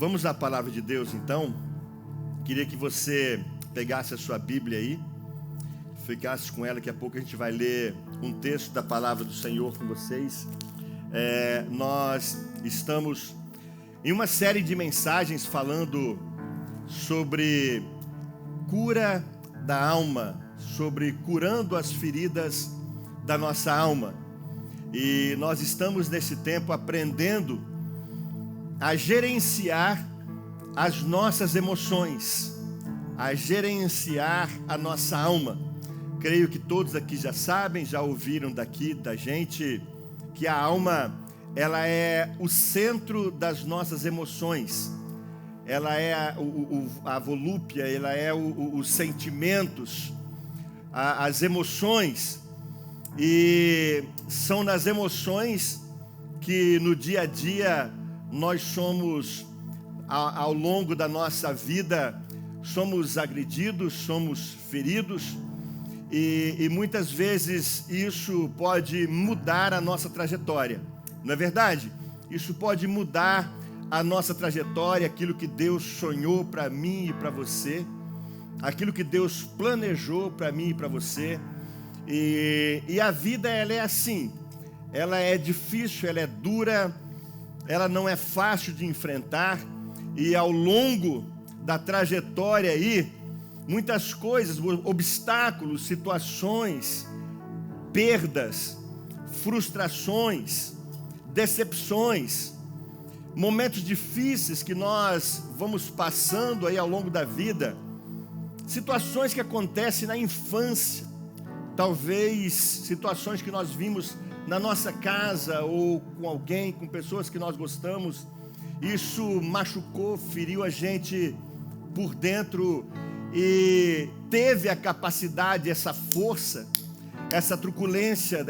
Vamos à palavra de Deus, então. Queria que você pegasse a sua Bíblia aí, ficasse com ela. Daqui a pouco a gente vai ler um texto da palavra do Senhor com vocês. Nós estamos em uma série de mensagens falando sobre cura da alma, sobre curando as feridas da nossa alma. E nós estamos nesse tempo aprendendo a gerenciar as nossas emoções, a gerenciar a nossa alma. Creio que todos aqui já sabem, já ouviram daqui da gente, que a alma, ela é o centro das nossas emoções. Ela é a volúpia, ela é os sentimentos, as emoções. E são nas emoções que no dia a dia nós somos, ao longo da nossa vida, somos agredidos, somos feridos. E muitas vezes isso pode mudar a nossa trajetória, não é verdade? Isso pode mudar a nossa trajetória, aquilo que Deus sonhou para mim e para você, aquilo que Deus planejou para mim e para você. E a vida, ela é assim, ela é difícil, ela é dura, ela não é fácil de enfrentar. E ao longo da trajetória aí, muitas coisas, obstáculos, situações, perdas, frustrações, decepções, momentos difíceis que nós vamos passando aí ao longo da vida, situações que acontecem na infância, talvez situações que nós vimos na nossa casa ou com alguém, com pessoas que nós gostamos. Isso machucou, feriu a gente por dentro e teve a capacidade, essa força, essa truculência,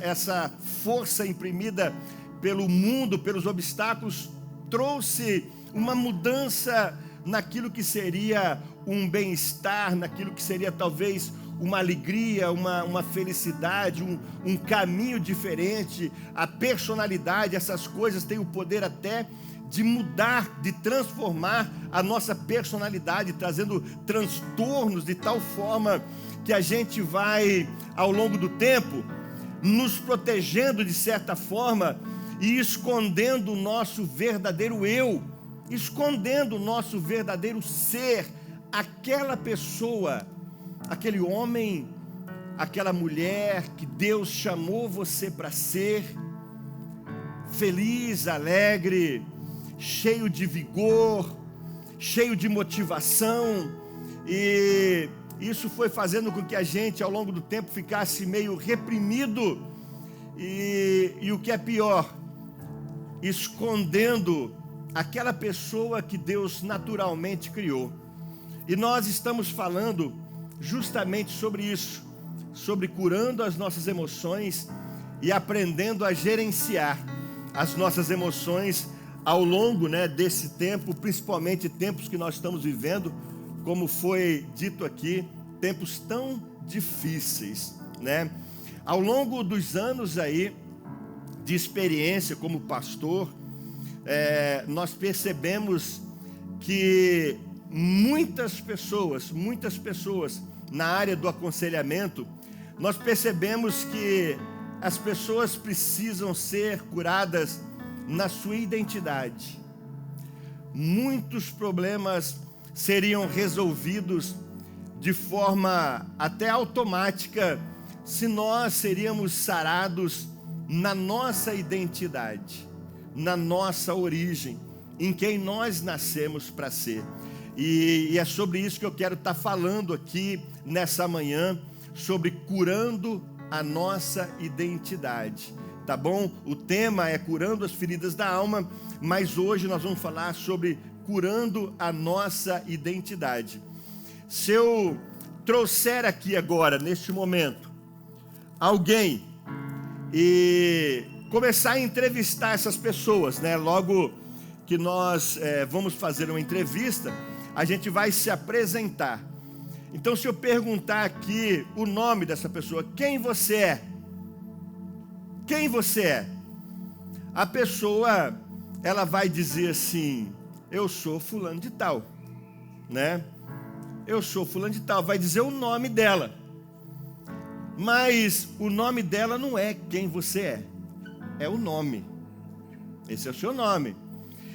essa força imprimida pelo mundo, pelos obstáculos, trouxe uma mudança naquilo que seria um bem-estar, naquilo que seria talvez uma alegria, uma felicidade, um caminho diferente. A personalidade, essas coisas têm o poder até de mudar, de transformar a nossa personalidade, trazendo transtornos de tal forma que a gente vai, ao longo do tempo, nos protegendo de certa forma e escondendo o nosso verdadeiro eu, escondendo o nosso verdadeiro ser, aquela pessoa, aquele homem, aquela mulher que Deus chamou você para ser, feliz, alegre, cheio de vigor, cheio de motivação. E isso foi fazendo com que a gente, ao longo do tempo, ficasse meio reprimido e o que é pior, escondendo aquela pessoa que Deus naturalmente criou. E nós estamos falando justamente sobre isso, sobre curando as nossas emoções e aprendendo a gerenciar as nossas emoções ao longo, desse tempo, principalmente tempos que nós estamos vivendo, como foi dito aqui, tempos tão difíceis, Ao longo dos anos aí de experiência como pastor, nós percebemos que muitas pessoas na área do aconselhamento, nós percebemos que as pessoas precisam ser curadas na sua identidade. Muitos problemas seriam resolvidos de forma até automática se nós seríamos sarados na nossa identidade, na nossa origem, em quem nós nascemos para ser. E é sobre isso que eu quero estar falando aqui nessa manhã, sobre curando a nossa identidade, tá bom? O tema é curando as feridas da alma, mas hoje nós vamos falar sobre curando a nossa identidade. Se eu trouxer aqui agora, neste momento, alguém e começar a entrevistar essas pessoas, Logo que nós vamos fazer uma entrevista, a gente vai se apresentar. Então, se eu perguntar aqui o nome dessa pessoa, quem você é? Quem você é? A pessoa ela vai dizer assim: eu sou fulano de tal, né? Eu sou fulano de tal, vai dizer o nome dela. Mas o nome dela não é quem você é o nome. Esse é o seu nome.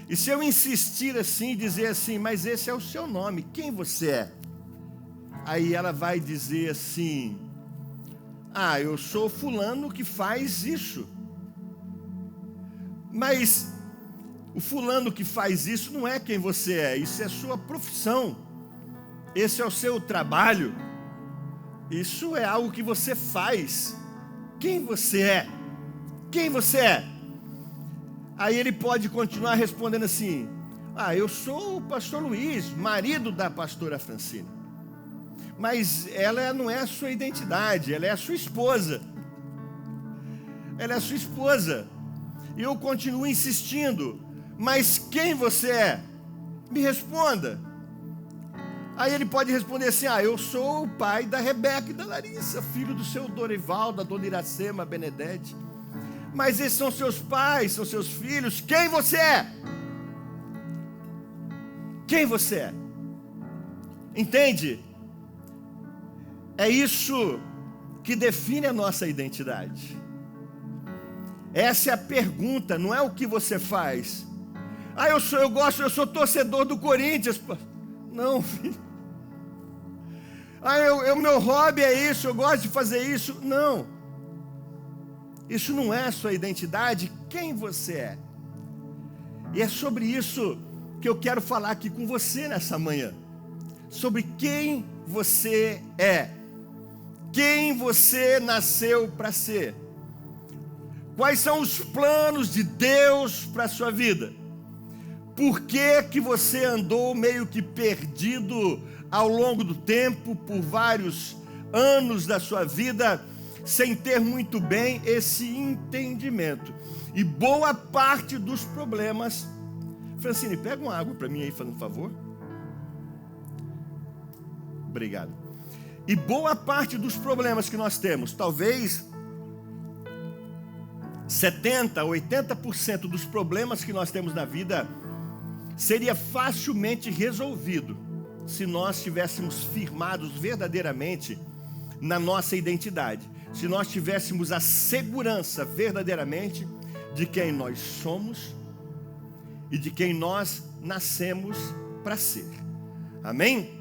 E se eu insistir assim, dizer assim, mas esse é o seu nome, quem você é? Aí ela vai dizer assim: ah, eu sou fulano que faz isso. Mas o fulano que faz isso não é quem você é, isso é sua profissão. Esse é o seu trabalho. Isso é algo que você faz. Quem você é? Quem você é? Aí ele pode continuar respondendo assim: ah, eu sou o pastor Luiz, marido da pastora Francine. Mas ela não é a sua identidade, ela é a sua esposa. Ela é a sua esposa. E eu continuo insistindo: mas quem você é? Me responda. Aí ele pode responder assim: ah, eu sou o pai da Rebeca e da Larissa, filho do seu Dorival, da dona Iracema Benedete. Mas esses são seus pais, são seus filhos. Quem você é? Quem você é? Entende? É isso que define a nossa identidade. Essa é a pergunta, não é o que você faz. Ah, eu sou torcedor do Corinthians. Não, filho. Ah, o meu hobby é isso, eu gosto de fazer isso. Não. Isso não é a sua identidade, quem você é. E é sobre isso que eu quero falar aqui com você nessa manhã. Sobre quem você é. Quem você nasceu para ser. Quais são os planos de Deus para a sua vida? Por que você andou meio que perdido ao longo do tempo, por vários anos da sua vida, sem ter muito bem esse entendimento? E boa parte dos problemas... Francine, pega uma água para mim aí, fazendo um favor. Obrigado. E boa parte dos problemas que nós temos, talvez 70%, 80% dos problemas que nós temos na vida seria facilmente resolvido se nós estivéssemos firmados verdadeiramente na nossa identidade, se nós tivéssemos a segurança verdadeiramente de quem nós somos e de quem nós nascemos para ser. Amém?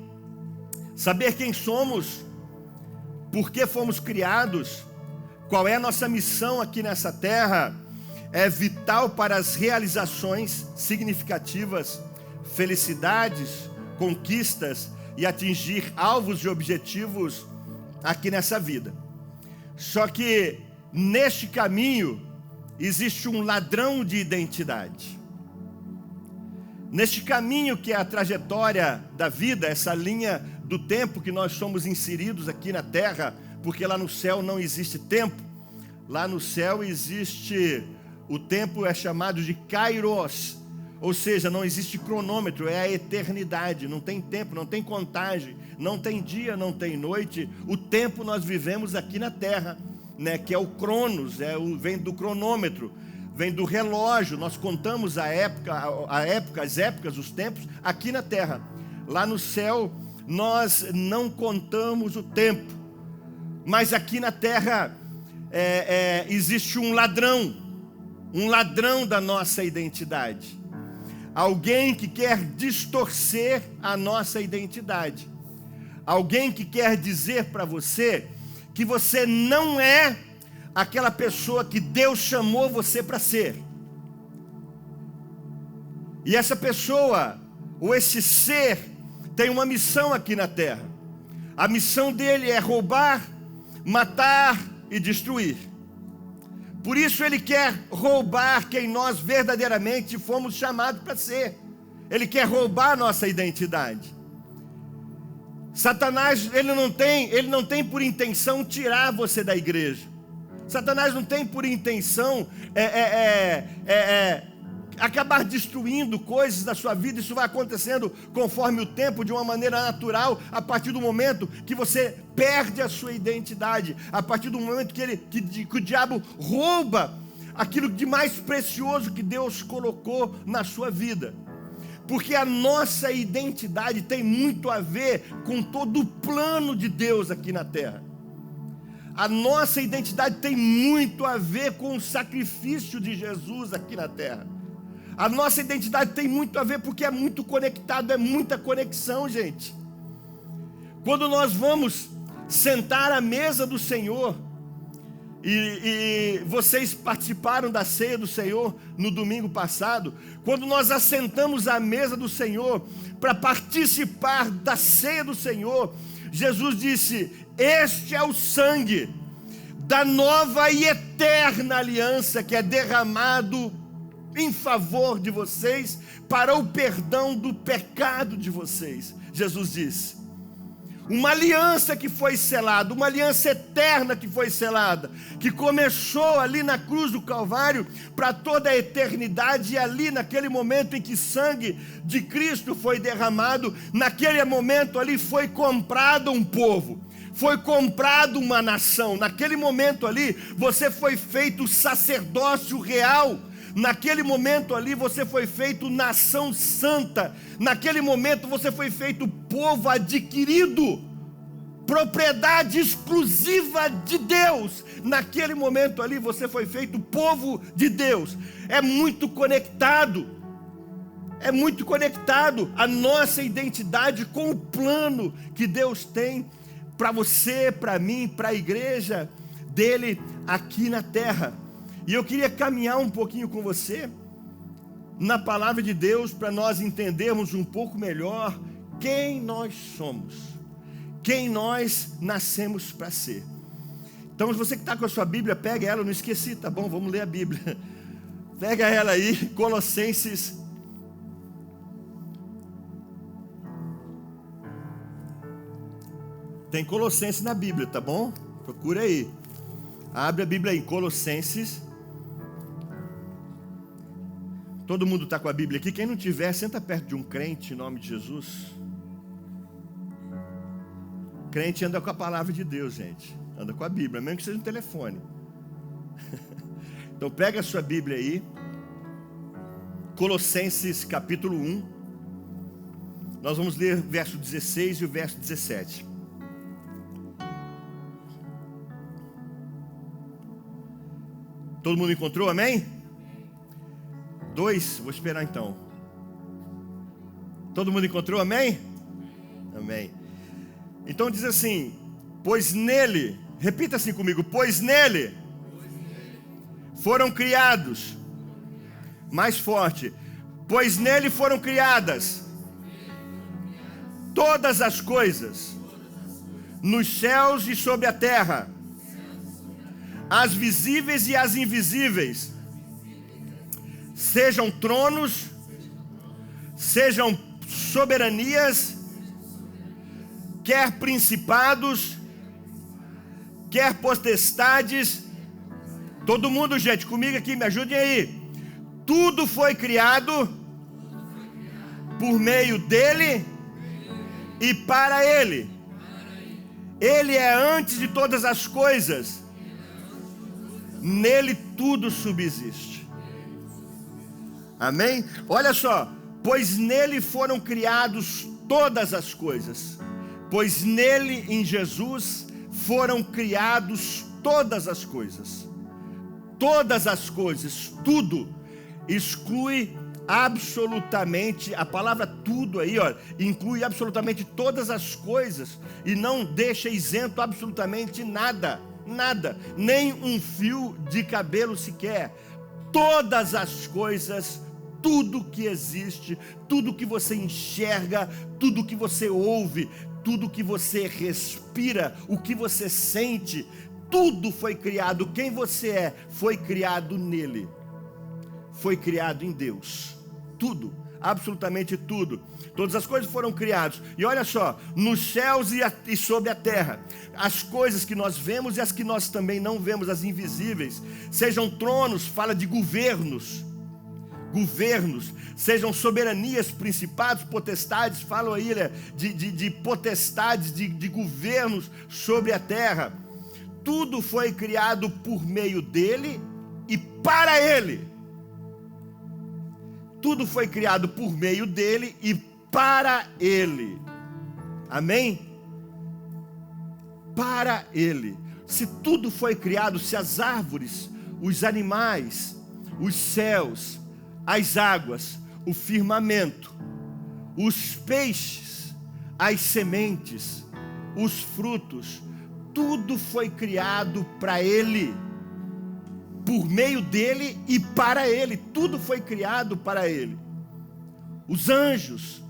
Saber quem somos, por que fomos criados, qual é a nossa missão aqui nessa terra, é vital para as realizações significativas, felicidades, conquistas e atingir alvos e objetivos aqui nessa vida. Só que neste caminho existe um ladrão de identidade. Neste caminho que é a trajetória da vida, essa linha do tempo que nós somos inseridos aqui na terra, porque lá no céu não existe tempo. Lá no céu existe, o tempo é chamado de Kairos, ou seja, não existe cronômetro, é a eternidade, não tem tempo, não tem contagem, não tem dia, não tem noite. O tempo nós vivemos aqui na terra, né, que é o Cronos, vem do cronômetro, vem do relógio. Nós contamos as épocas, os tempos aqui na terra. Lá no céu nós não contamos o tempo, mas aqui na terra existe um ladrão da nossa identidade, alguém que quer distorcer a nossa identidade, alguém que quer dizer para você que você não é aquela pessoa que Deus chamou você para ser. E essa pessoa, ou esse ser, tem uma missão aqui na terra. A missão dele é roubar, matar e destruir. Por isso ele quer roubar quem nós verdadeiramente fomos chamados para ser. Ele quer roubar a nossa identidade. Satanás, ele não tem por intenção tirar você da igreja. Satanás não tem por intenção acabar destruindo coisas da sua vida. Isso vai acontecendo conforme o tempo, de uma maneira natural, a partir do momento que você perde a sua identidade, a partir do momento que o diabo rouba aquilo de mais precioso que Deus colocou na sua vida. Porque a nossa identidade tem muito a ver com todo o plano de Deus aqui na terra. A nossa identidade tem muito a ver com o sacrifício de Jesus aqui na terra. A nossa identidade tem muito a ver porque é muito conectado, é muita conexão, gente. Quando nós vamos sentar à mesa do Senhor, e vocês participaram da ceia do Senhor no domingo passado, quando nós assentamos à mesa do Senhor para participar da ceia do Senhor, Jesus disse: este é o sangue da nova e eterna aliança que é derramado em favor de vocês para o perdão do pecado de vocês. Jesus disse: uma aliança que foi selada, uma aliança eterna que foi selada, que começou ali na cruz do Calvário para toda a eternidade, e ali naquele momento em que sangue de Cristo foi derramado, naquele momento ali foi comprado um povo, foi comprado uma nação. Naquele momento ali você foi feito sacerdócio real. Naquele momento ali você foi feito nação santa. Naquele momento você foi feito povo adquirido, propriedade exclusiva de Deus. Naquele momento ali você foi feito povo de Deus. É muito conectado a nossa identidade com o plano que Deus tem para você, para mim, para a igreja dele aqui na terra. E eu queria caminhar um pouquinho com você na palavra de Deus para nós entendermos um pouco melhor quem nós somos, quem nós nascemos para ser. Então, você que está com a sua Bíblia, pega ela, eu não esqueci, tá bom? Vamos ler a Bíblia. Pega ela aí, Colossenses. Tem Colossenses na Bíblia, tá bom? Procura aí. Abre a Bíblia aí, Colossenses. Todo mundo está com a Bíblia aqui. Quem não tiver, senta perto de um crente em nome de Jesus. Crente anda com a palavra de Deus, gente. Anda com a Bíblia, mesmo que seja no telefone. Então pega a sua Bíblia aí. Colossenses capítulo 1. Nós vamos ler o verso 16 e o verso 17. Todo mundo encontrou, amém? 2, vou esperar então. Todo mundo encontrou, amém? Amém. Então diz assim: pois nele, repita assim comigo, pois nele foram criados, mais forte, pois nele foram criadas todas as coisas, nos céus e sobre a terra, as visíveis e as invisíveis, sejam tronos, sejam soberanias, quer principados, quer potestades. Todo mundo, gente, comigo aqui, me ajudem aí. Tudo foi criado por meio dele e para ele. Ele é antes de todas as coisas. Nele tudo subsiste. Amém? Olha só, pois nele foram criados todas as coisas. Pois nele, em Jesus, foram criados todas as coisas. Todas as coisas, tudo, exclui absolutamente, a palavra tudo aí, ó, inclui absolutamente todas as coisas e não deixa isento absolutamente nada, nada, nem um fio de cabelo sequer. Todas as coisas, tudo que existe, tudo que você enxerga, tudo que você ouve, tudo que você respira, o que você sente, tudo foi criado. Quem você é, foi criado nele, foi criado em Deus. Tudo, absolutamente tudo. Todas as coisas foram criadas. E olha só, nos céus e sobre a terra, as coisas que nós vemos e as que nós também não vemos, as invisíveis, sejam tronos, fala de governos, sejam soberanias, principados, potestades, falam aí, né, de potestades, de governos sobre a terra. Tudo foi criado por meio dele e para Ele. Tudo foi criado por meio dele e para Ele. Amém? Para Ele. Se tudo foi criado, se as árvores, os animais, os céus, as águas, o firmamento, os peixes, as sementes, os frutos, tudo foi criado para Ele, por meio dele e para Ele. Tudo foi criado para Ele. Os anjos,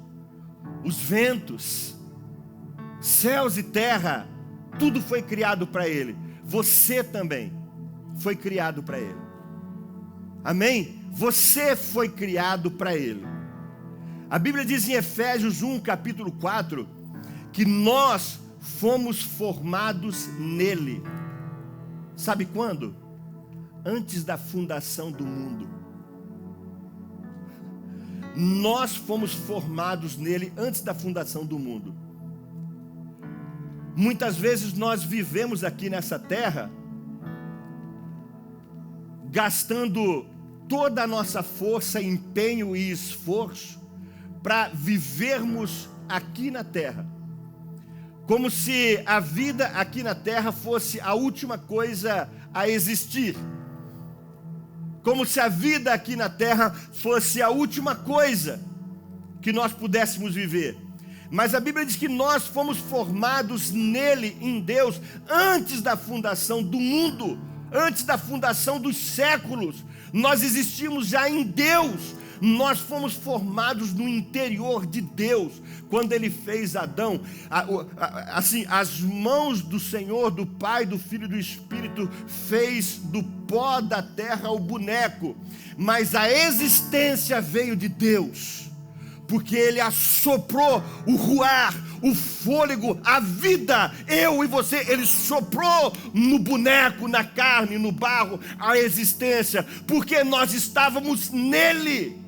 os ventos, céus e terra, tudo foi criado para Ele. Você também foi criado para Ele. Amém? Você foi criado para Ele. A Bíblia diz em Efésios 1, capítulo 4, que nós fomos formados nele. Sabe quando? Antes da fundação do mundo. Nós fomos formados nele antes da fundação do mundo. Muitas vezes nós vivemos aqui nessa terra gastando toda a nossa força, empenho e esforço para vivermos aqui na terra, como se a vida aqui na terra fosse a última coisa a existir, como se a vida aqui na terra fosse a última coisa que nós pudéssemos viver. Mas a Bíblia diz que nós fomos formados nele, em Deus, antes da fundação do mundo, antes da fundação dos séculos. Nós existimos já em Deus. Nós fomos formados no interior de Deus. Quando Ele fez Adão, assim, as mãos do Senhor, do Pai, do Filho e do Espírito, fez do pó da terra o boneco. Mas a existência veio de Deus, porque Ele assoprou o ruar, o fôlego, a vida, eu e você. Ele soprou no boneco, na carne, no barro, a existência, porque nós estávamos nele.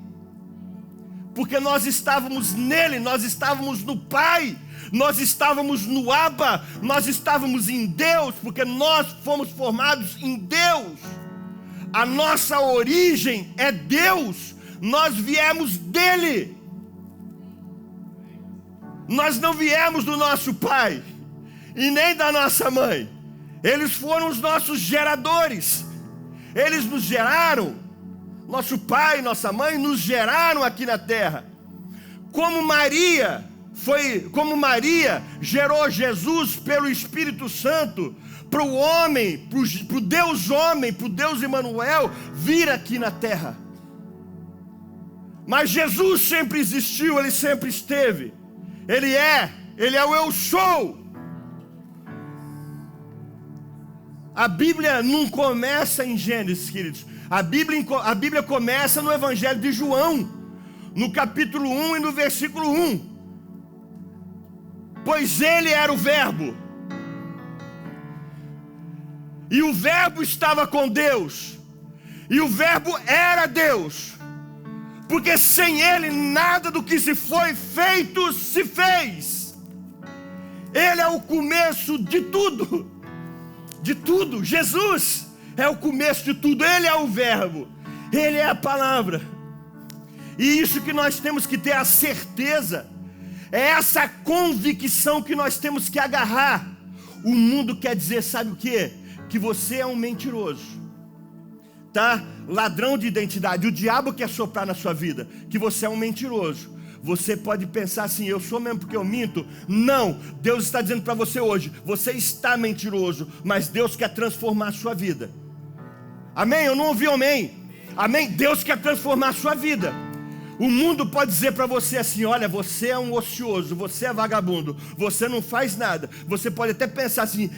Porque nós estávamos nele, nós estávamos no Pai, nós estávamos no Abba, nós estávamos em Deus, porque nós fomos formados em Deus. A nossa origem é Deus, nós viemos dele. Nós não viemos do nosso pai e nem da nossa mãe. Eles foram os nossos geradores. Eles nos geraram. Nosso pai e nossa mãe nos geraram aqui na terra. Como Maria gerou Jesus pelo Espírito Santo, para o homem, para o Deus homem, para o Deus Emanuel vir aqui na terra. Mas Jesus sempre existiu, Ele sempre esteve. Ele é o eu sou. A Bíblia não começa em Gênesis, queridos. A Bíblia começa no Evangelho de João, no capítulo 1 e no versículo 1. Pois Ele era o Verbo, e o Verbo estava com Deus, e o Verbo era Deus, porque sem Ele nada do que se foi feito se fez. Ele é o começo de tudo, de tudo. Jesus é o começo de tudo. Ele é o Verbo, Ele é a palavra. E isso que nós temos que ter a certeza, é essa convicção que nós temos que agarrar. O mundo quer dizer, sabe o quê? Que você é um mentiroso, tá? Ladrão de identidade. O diabo quer soprar na sua vida que você é um mentiroso. Você pode pensar assim, eu sou mesmo porque eu minto. Não, Deus está dizendo para você hoje, você está mentiroso, mas Deus quer transformar a sua vida. Amém? Eu não ouvi amém. Amém? Deus quer transformar a sua vida. O mundo pode dizer para você assim, olha, você é um ocioso, você é vagabundo, você não faz nada. Você pode até pensar assim,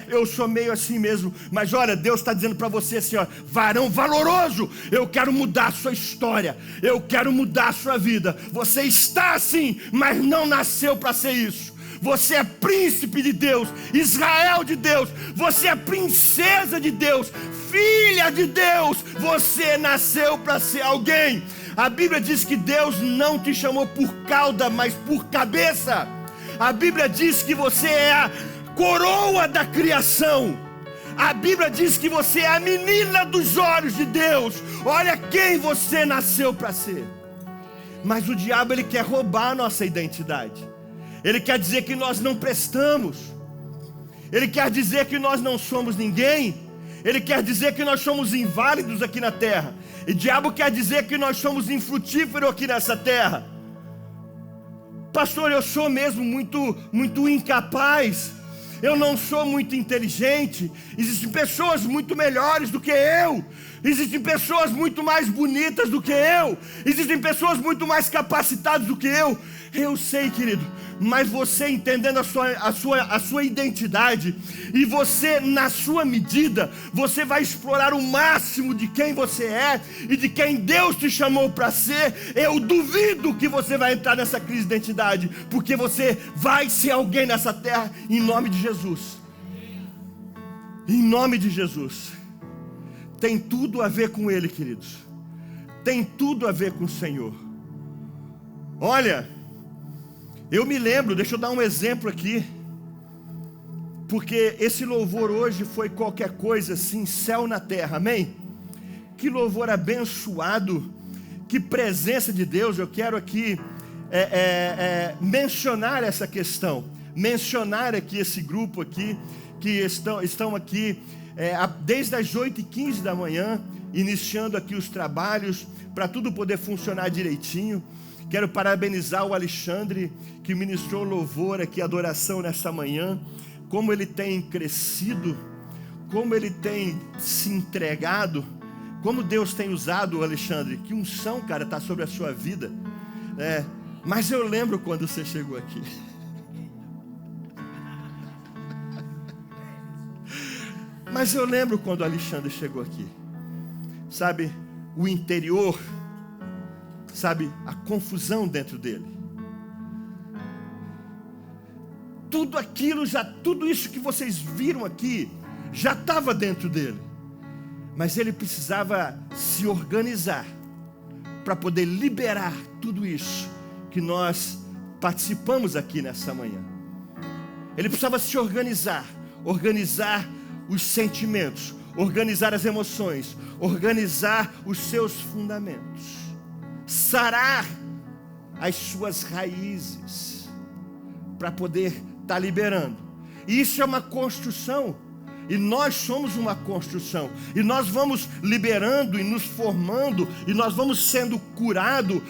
eu sou meio assim mesmo. Mas olha, Deus está dizendo para você assim, ó, varão valoroso, eu quero mudar a sua história, eu quero mudar a sua vida. Você está assim, mas não nasceu para ser isso. Você é príncipe de Deus, Israel de Deus, você é princesa de Deus, filha de Deus. Você nasceu para ser alguém. A Bíblia diz que Deus não te chamou por cauda, mas por cabeça. A Bíblia diz que você é a coroa da criação. A Bíblia diz que você é a menina dos olhos de Deus. Olha quem você nasceu para ser. Mas o diabo, ele quer roubar a nossa identidade. Ele quer dizer que nós não prestamos. Ele quer dizer que nós não somos ninguém. Ele quer dizer que nós somos inválidos aqui na terra. E o diabo quer dizer que nós somos infrutíferos aqui nessa terra. Pastor, eu sou mesmo muito incapaz. Eu não sou muito inteligente. Existem pessoas muito melhores do que eu. Existem pessoas muito mais bonitas do que eu. Existem pessoas muito mais capacitadas do que eu. Eu sei, querido. Mas você entendendo a sua identidade, e você, na sua medida, você vai explorar o máximo de quem você é e de quem Deus te chamou para ser. Eu duvido que você vai entrar nessa crise de identidade, porque você vai ser alguém nessa terra, em nome de Jesus. Em nome de Jesus. Tem tudo a ver com Ele, queridos. Tem tudo a ver com o Senhor. Olha, eu me lembro, deixa eu dar um exemplo aqui, porque esse louvor hoje foi qualquer coisa assim, céu na terra, amém? Que louvor abençoado, que presença de Deus. Eu quero aqui mencionar essa questão, mencionar aqui esse grupo aqui, que estão aqui desde as 8h15 da manhã, iniciando aqui os trabalhos, para tudo poder funcionar direitinho. Quero parabenizar o Alexandre, que ministrou louvor aqui, adoração nessa manhã. Como ele tem crescido, como ele tem se entregado, como Deus tem usado o Alexandre. Que unção, cara, está sobre a sua vida. Mas eu lembro quando você chegou aqui. Mas eu lembro quando o Alexandre chegou aqui. Sabe, o interior, sabe, a confusão dentro dele. Tudo isso que vocês viram aqui, já estava dentro dele. Mas ele precisava se organizar, para poder liberar tudo isso que nós participamos aqui nessa manhã. Ele precisava se organizar os sentimentos, organizar as emoções, organizar os seus fundamentos, sarar as suas raízes, para poder estar liberando. E isso é uma construção, e nós somos uma construção, e nós vamos liberando e nos formando, e nós vamos sendo curados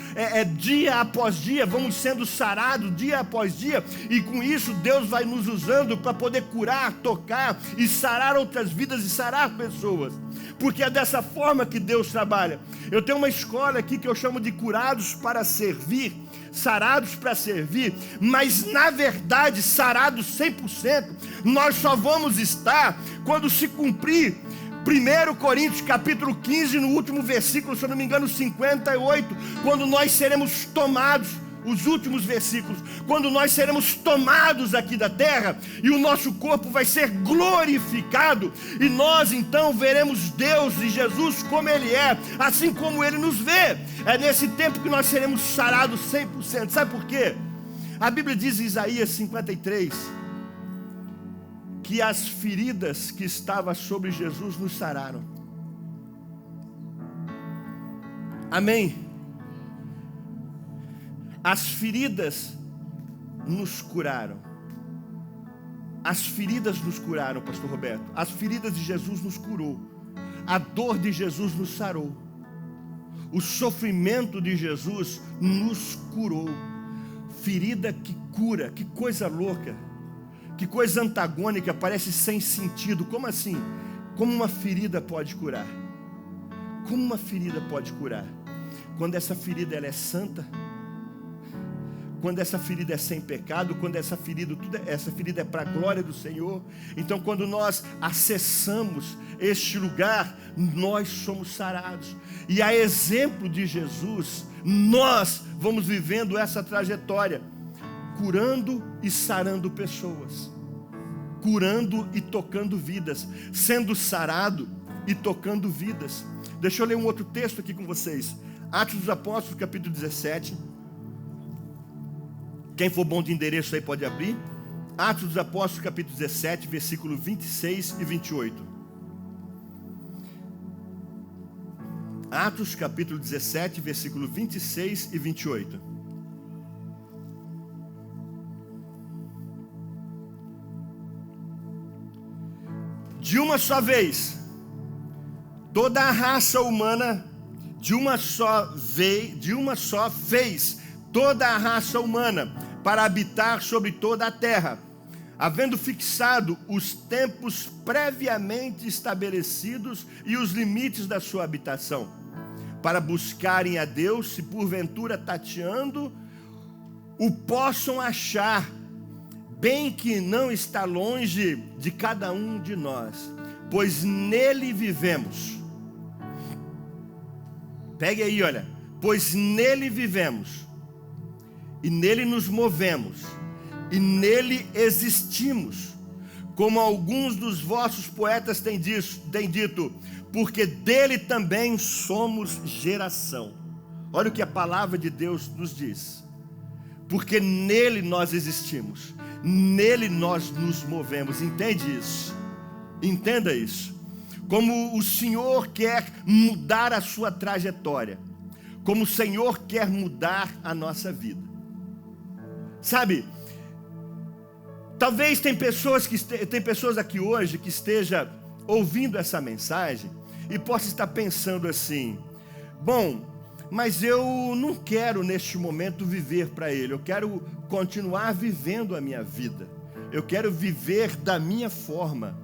dia após dia, vamos sendo sarados dia após dia, e com isso Deus vai nos usando para poder curar, tocar e sarar outras vidas e sarar pessoas, porque é dessa forma que Deus trabalha. Eu tenho uma escola aqui que eu chamo de curados para servir, sarados para servir, mas na verdade sarados 100%, nós só vamos estar quando se cumprir 1 Coríntios capítulo 15, no último versículo, se eu não me engano 58, quando nós seremos tomados, os últimos versículos, quando nós seremos tomados aqui da terra, e o nosso corpo vai ser glorificado, e nós então veremos Deus e Jesus como Ele é, assim como Ele nos vê. É nesse tempo que nós seremos sarados 100%. Sabe por quê? A Bíblia diz em Isaías 53, que as feridas que estavam sobre Jesus nos sararam. Amém? As feridas nos curaram. As feridas nos curaram, pastor Roberto. As feridas de Jesus nos curou. A dor de Jesus nos sarou. O sofrimento de Jesus nos curou. Ferida que cura, que coisa louca. Que coisa antagônica, parece sem sentido. Como assim? Como uma ferida pode curar? Como uma ferida pode curar? Quando essa ferida ela é santa, quando essa ferida é sem pecado, quando essa ferida é para a glória do Senhor. Então quando nós acessamos este lugar, nós somos sarados. E a exemplo de Jesus, nós vamos vivendo essa trajetória, curando e sarando pessoas, curando e tocando vidas, sendo sarado e tocando vidas. Deixa eu ler um outro texto aqui com vocês. Atos dos Apóstolos, capítulo 17. Quem for bom de endereço aí pode abrir. Atos dos Apóstolos, capítulo 17, versículo 26 e 28. Atos capítulo 17, versículo 26 e 28. De uma só vez, toda a raça humana, de uma só fez toda a raça humana para habitar sobre toda a terra, havendo fixado os tempos previamente estabelecidos e os limites da sua habitação, para buscarem a Deus, se porventura tateando, o possam achar, bem que não está longe de cada um de nós, pois nele vivemos. Pegue aí, olha. Pois nele vivemos, e nele nos movemos, e nele existimos, como alguns dos vossos poetas têm dito, porque dele também somos geração. Olha o que a palavra de Deus nos diz. Porque nele nós existimos, nele nós nos movemos. Entende isso? Entenda isso. Como o Senhor quer mudar a sua trajetória, como o Senhor quer mudar a nossa vida. Sabe, talvez tem pessoas aqui hoje que esteja ouvindo essa mensagem e possa estar pensando assim: bom, mas eu não quero neste momento viver para Ele, eu quero continuar vivendo a minha vida, eu quero viver da minha forma.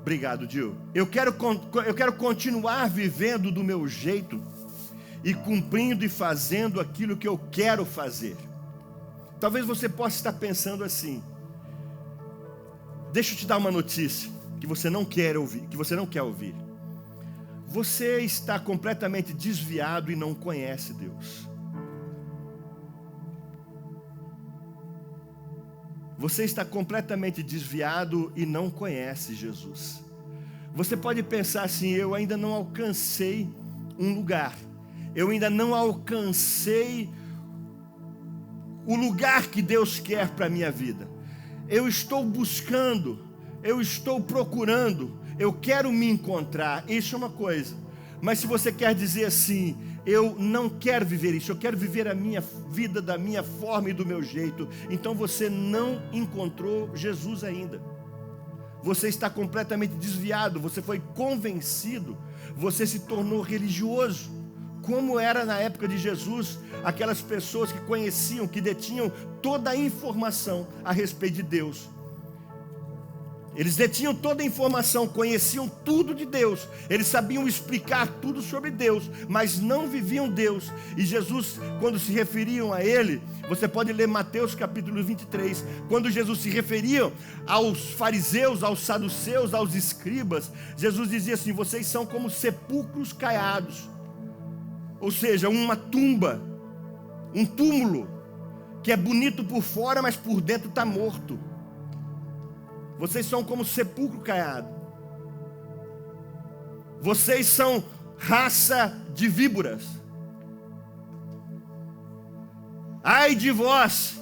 Obrigado, Gil. Eu quero continuar vivendo do meu jeito e cumprindo e fazendo aquilo que eu quero fazer. Talvez você possa estar pensando assim: deixa eu te dar uma notícia que você não quer ouvir. Você está completamente desviado e não conhece Deus. Você está completamente desviado e não conhece Jesus. Você pode pensar assim: eu ainda não alcancei um lugar, eu ainda não alcancei o lugar que Deus quer para a minha vida. Eu estou buscando, eu estou procurando, eu quero me encontrar. Isso é uma coisa. Mas se você quer dizer assim: eu não quero viver isso, eu quero viver a minha vida da minha forma e do meu jeito, então você não encontrou Jesus ainda. Você está completamente desviado, você foi convencido, você se tornou religioso, como era na época de Jesus, aquelas pessoas que conheciam, que detinham toda a informação a respeito de Deus. Eles detinham toda a informação, conheciam tudo de Deus, eles sabiam explicar tudo sobre Deus, mas não viviam Deus. E Jesus, quando se referiam a Ele, você pode ler Mateus capítulo 23, quando Jesus se referia aos fariseus, aos saduceus, aos escribas, Jesus dizia assim: vocês são como sepulcros caiados, ou seja, uma tumba, um túmulo, que é bonito por fora, mas por dentro está morto. Vocês são como sepulcro caiado. Vocês são raça de víboras. Ai de vós,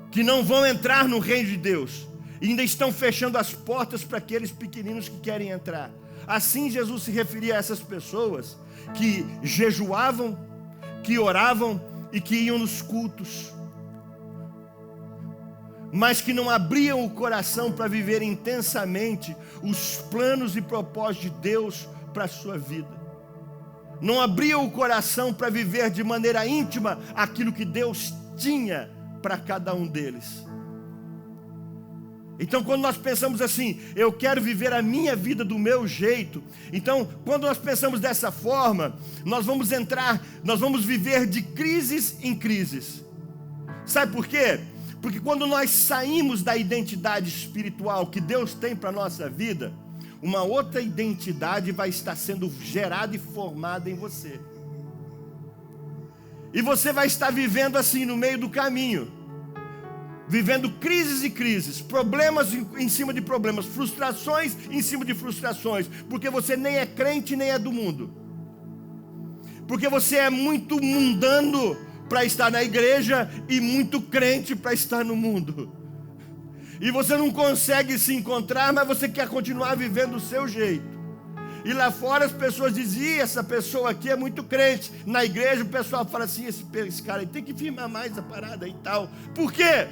que não vão entrar no reino de Deus, e ainda estão fechando as portas para aqueles pequeninos que querem entrar. Assim Jesus se referia a essas pessoas que jejuavam, que oravam e que iam nos cultos, mas que não abriam o coração para viver intensamente os planos e propósitos de Deus para a sua vida. Não abriam o coração para viver de maneira íntima aquilo que Deus tinha para cada um deles. Então, quando nós pensamos assim: eu quero viver a minha vida do meu jeito, então, quando nós pensamos dessa forma, nós vamos viver de crises em crises. Sabe por quê? Porque quando nós saímos da identidade espiritual que Deus tem para a nossa vida, uma outra identidade vai estar sendo gerada e formada em você. E você vai estar vivendo assim no meio do caminho, vivendo crises e crises, problemas em cima de problemas, frustrações em cima de frustrações, porque você nem é crente nem é do mundo, porque você é muito mundano para estar na igreja e muito crente para estar no mundo, e você não consegue se encontrar, mas você quer continuar vivendo do seu jeito. E lá fora as pessoas diziam, essa pessoa aqui é muito crente. Na igreja o pessoal fala assim, esse cara aí tem que firmar mais a parada e tal. Por quê?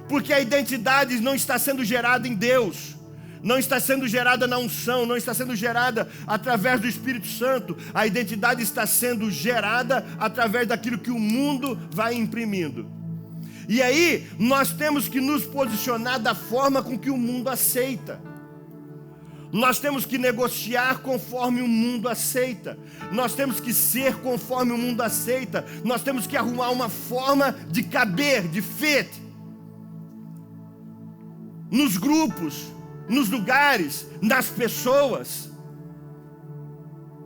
Porque a identidade não está sendo gerada em Deus. Não está sendo gerada na unção, não está sendo gerada através do Espírito Santo. A identidade está sendo gerada através daquilo que o mundo vai imprimindo. E aí, nós temos que nos posicionar da forma com que o mundo aceita. Nós temos que negociar conforme o mundo aceita. Nós temos que ser conforme o mundo aceita. Nós temos que arrumar uma forma de caber, de fit. Nos grupos, nos lugares, nas pessoas.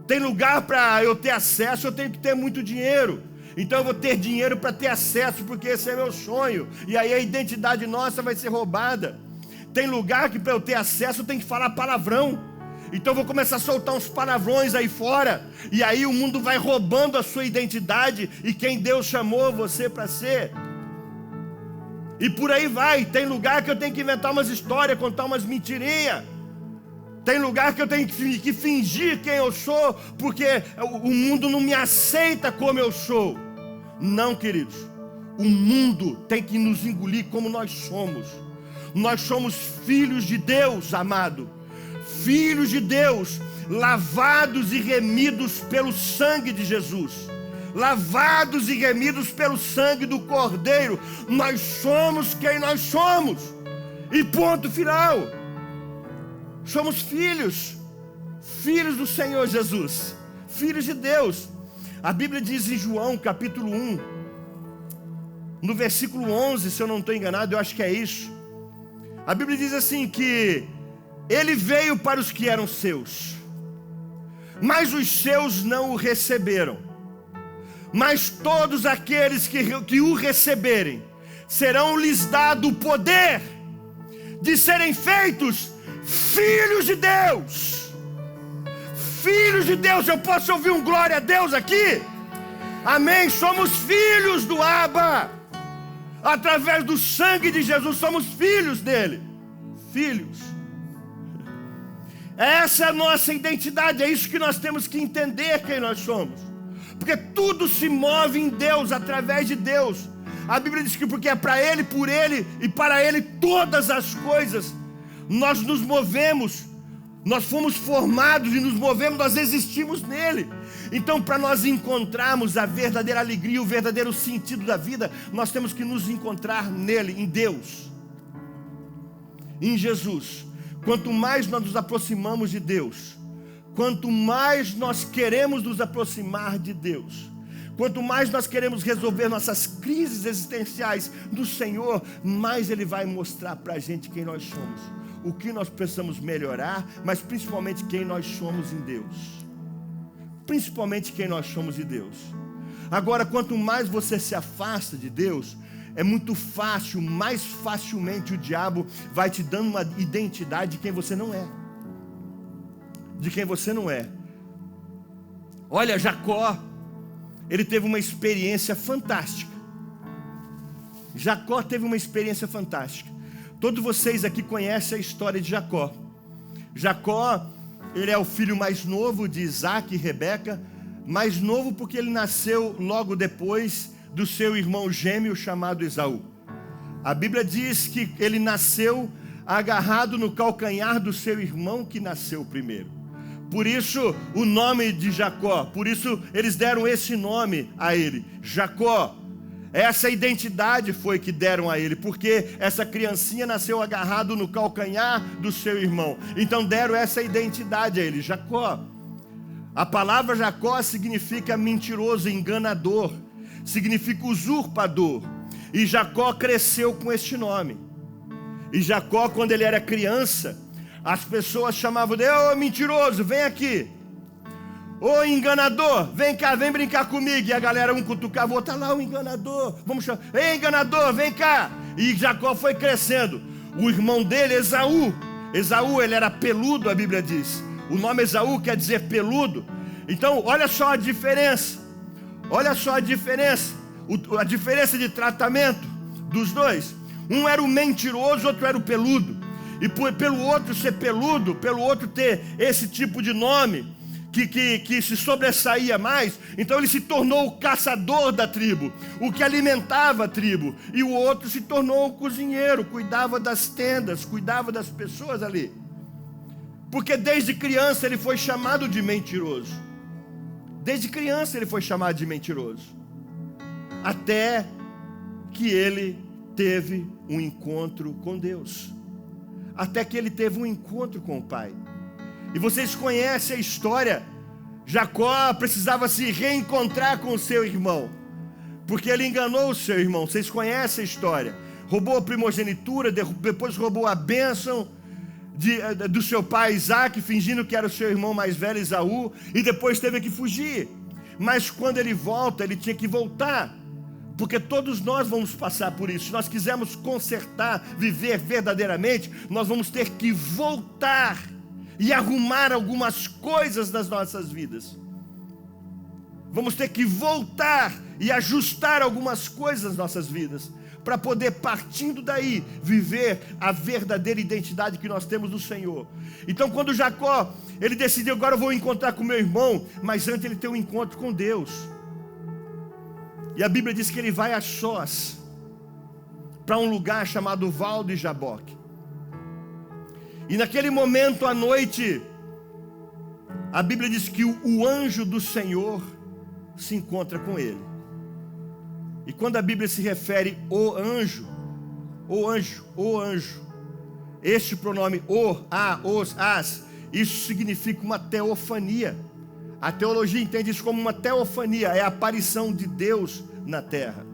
Tem lugar para eu ter acesso, eu tenho que ter muito dinheiro. Então eu vou ter dinheiro para ter acesso, porque esse é meu sonho. E aí a identidade nossa vai ser roubada. Tem lugar que para eu ter acesso eu tenho que falar palavrão. Então eu vou começar a soltar uns palavrões aí fora. E aí o mundo vai roubando a sua identidade e quem Deus chamou você para ser. E por aí vai. Tem lugar que eu tenho que inventar umas histórias, contar umas mentirinhas. Tem lugar que eu tenho que fingir quem eu sou, porque o mundo não me aceita como eu sou. Não, queridos. O mundo tem que nos engolir como nós somos. Nós somos filhos de Deus, amado. Filhos de Deus, lavados e remidos pelo sangue de Jesus. Lavados e remidos pelo sangue do Cordeiro. Nós somos quem nós somos. E ponto final. Somos filhos. Filhos do Senhor Jesus. Filhos de Deus. A Bíblia diz em João capítulo 1, no versículo 11, se eu não estou enganado, eu acho que é isso. A Bíblia diz assim que ele veio para os que eram seus, mas os seus não o receberam. Mas todos aqueles que o receberem, serão-lhes dado o poder de serem feitos filhos de Deus. Filhos de Deus, eu posso ouvir um glória a Deus aqui? Amém, somos filhos do Abba. Através do sangue de Jesus, somos filhos dele. Filhos. Essa é a nossa identidade, é isso que nós temos que entender quem nós somos. Porque tudo se move em Deus, através de Deus. A Bíblia diz que porque é para Ele, por Ele e para Ele todas as coisas. Nós nos movemos, nós fomos formados e nos movemos, nós existimos nele. Então, para nós encontrarmos a verdadeira alegria, o verdadeiro sentido da vida, nós temos que nos encontrar nele, em Deus, em Jesus. Quanto mais nós nos aproximamos de Deus, quanto mais nós queremos nos aproximar de Deus, quanto mais nós queremos resolver nossas crises existenciais do Senhor, mais Ele vai mostrar para a gente quem nós somos, o que nós precisamos melhorar, mas principalmente quem nós somos em Deus. Principalmente quem nós somos de Deus. Agora, quanto mais você se afasta de Deus, é muito fácil, mais facilmente o diabo vai te dando uma identidade de quem você não é. De quem você não é. Olha, Jacó, ele teve uma experiência fantástica. Jacó teve uma experiência fantástica. Todos vocês aqui conhecem a história de Jacó. Jacó, ele é o filho mais novo de Isaac e Rebeca. Mais novo porque ele nasceu logo depois do seu irmão gêmeo chamado Esaú. A Bíblia diz que ele nasceu agarrado no calcanhar do seu irmão que nasceu primeiro. Por isso o nome de Jacó, por isso eles deram esse nome a ele, Jacó. Essa identidade foi que deram a ele, porque essa criancinha nasceu agarrado no calcanhar do seu irmão. Então deram essa identidade a ele, Jacó. A palavra Jacó significa mentiroso, enganador, significa usurpador. E Jacó cresceu com este nome. E Jacó, quando ele era criança, as pessoas chamavam de: ô mentiroso, vem aqui. Ô enganador, vem cá, vem brincar comigo. E a galera um cutucava, outro, tá lá o enganador. Vamos chamar, ei enganador, vem cá. E Jacó foi crescendo. O irmão dele, Esaú, ele era peludo, a Bíblia diz. O nome Esaú quer dizer peludo. Então, olha só a diferença. Olha só a diferença. A diferença de tratamento dos dois. Um era o mentiroso, outro era o peludo. E pelo outro ser peludo, pelo outro ter esse tipo de nome, que se sobressaía mais, então ele se tornou o caçador da tribo, o que alimentava a tribo. E o outro se tornou o cozinheiro, cuidava das tendas, cuidava das pessoas ali. Porque desde criança ele foi chamado de mentiroso. Desde criança ele foi chamado de mentiroso. Até que ele teve um encontro com Deus. Até que ele teve um encontro com o Pai. E vocês conhecem a história. Jacó precisava se reencontrar com o seu irmão, porque ele enganou o seu irmão. Vocês conhecem a história. Roubou a primogenitura, depois roubou a bênção do seu pai Isaac, fingindo que era o seu irmão mais velho Esaú, e depois teve que fugir. Mas quando ele volta, ele tinha que voltar, porque todos nós vamos passar por isso. Se nós quisermos consertar, viver verdadeiramente, nós vamos ter que voltar e arrumar algumas coisas das nossas vidas. Vamos ter que voltar e ajustar algumas coisas das nossas vidas, para poder, partindo daí, viver a verdadeira identidade que nós temos no Senhor. Então, quando Jacó, ele decidiu, agora eu vou encontrar com meu irmão, mas antes ele tem um encontro com Deus. E a Bíblia diz que ele vai a sós, para um lugar chamado Val de Jaboque. E naquele momento à noite, a Bíblia diz que o anjo do Senhor se encontra com ele. E quando a Bíblia se refere o anjo, este pronome o, a, os, as, isso significa uma teofania. A teologia entende isso como uma teofania, é a aparição de Deus na terra.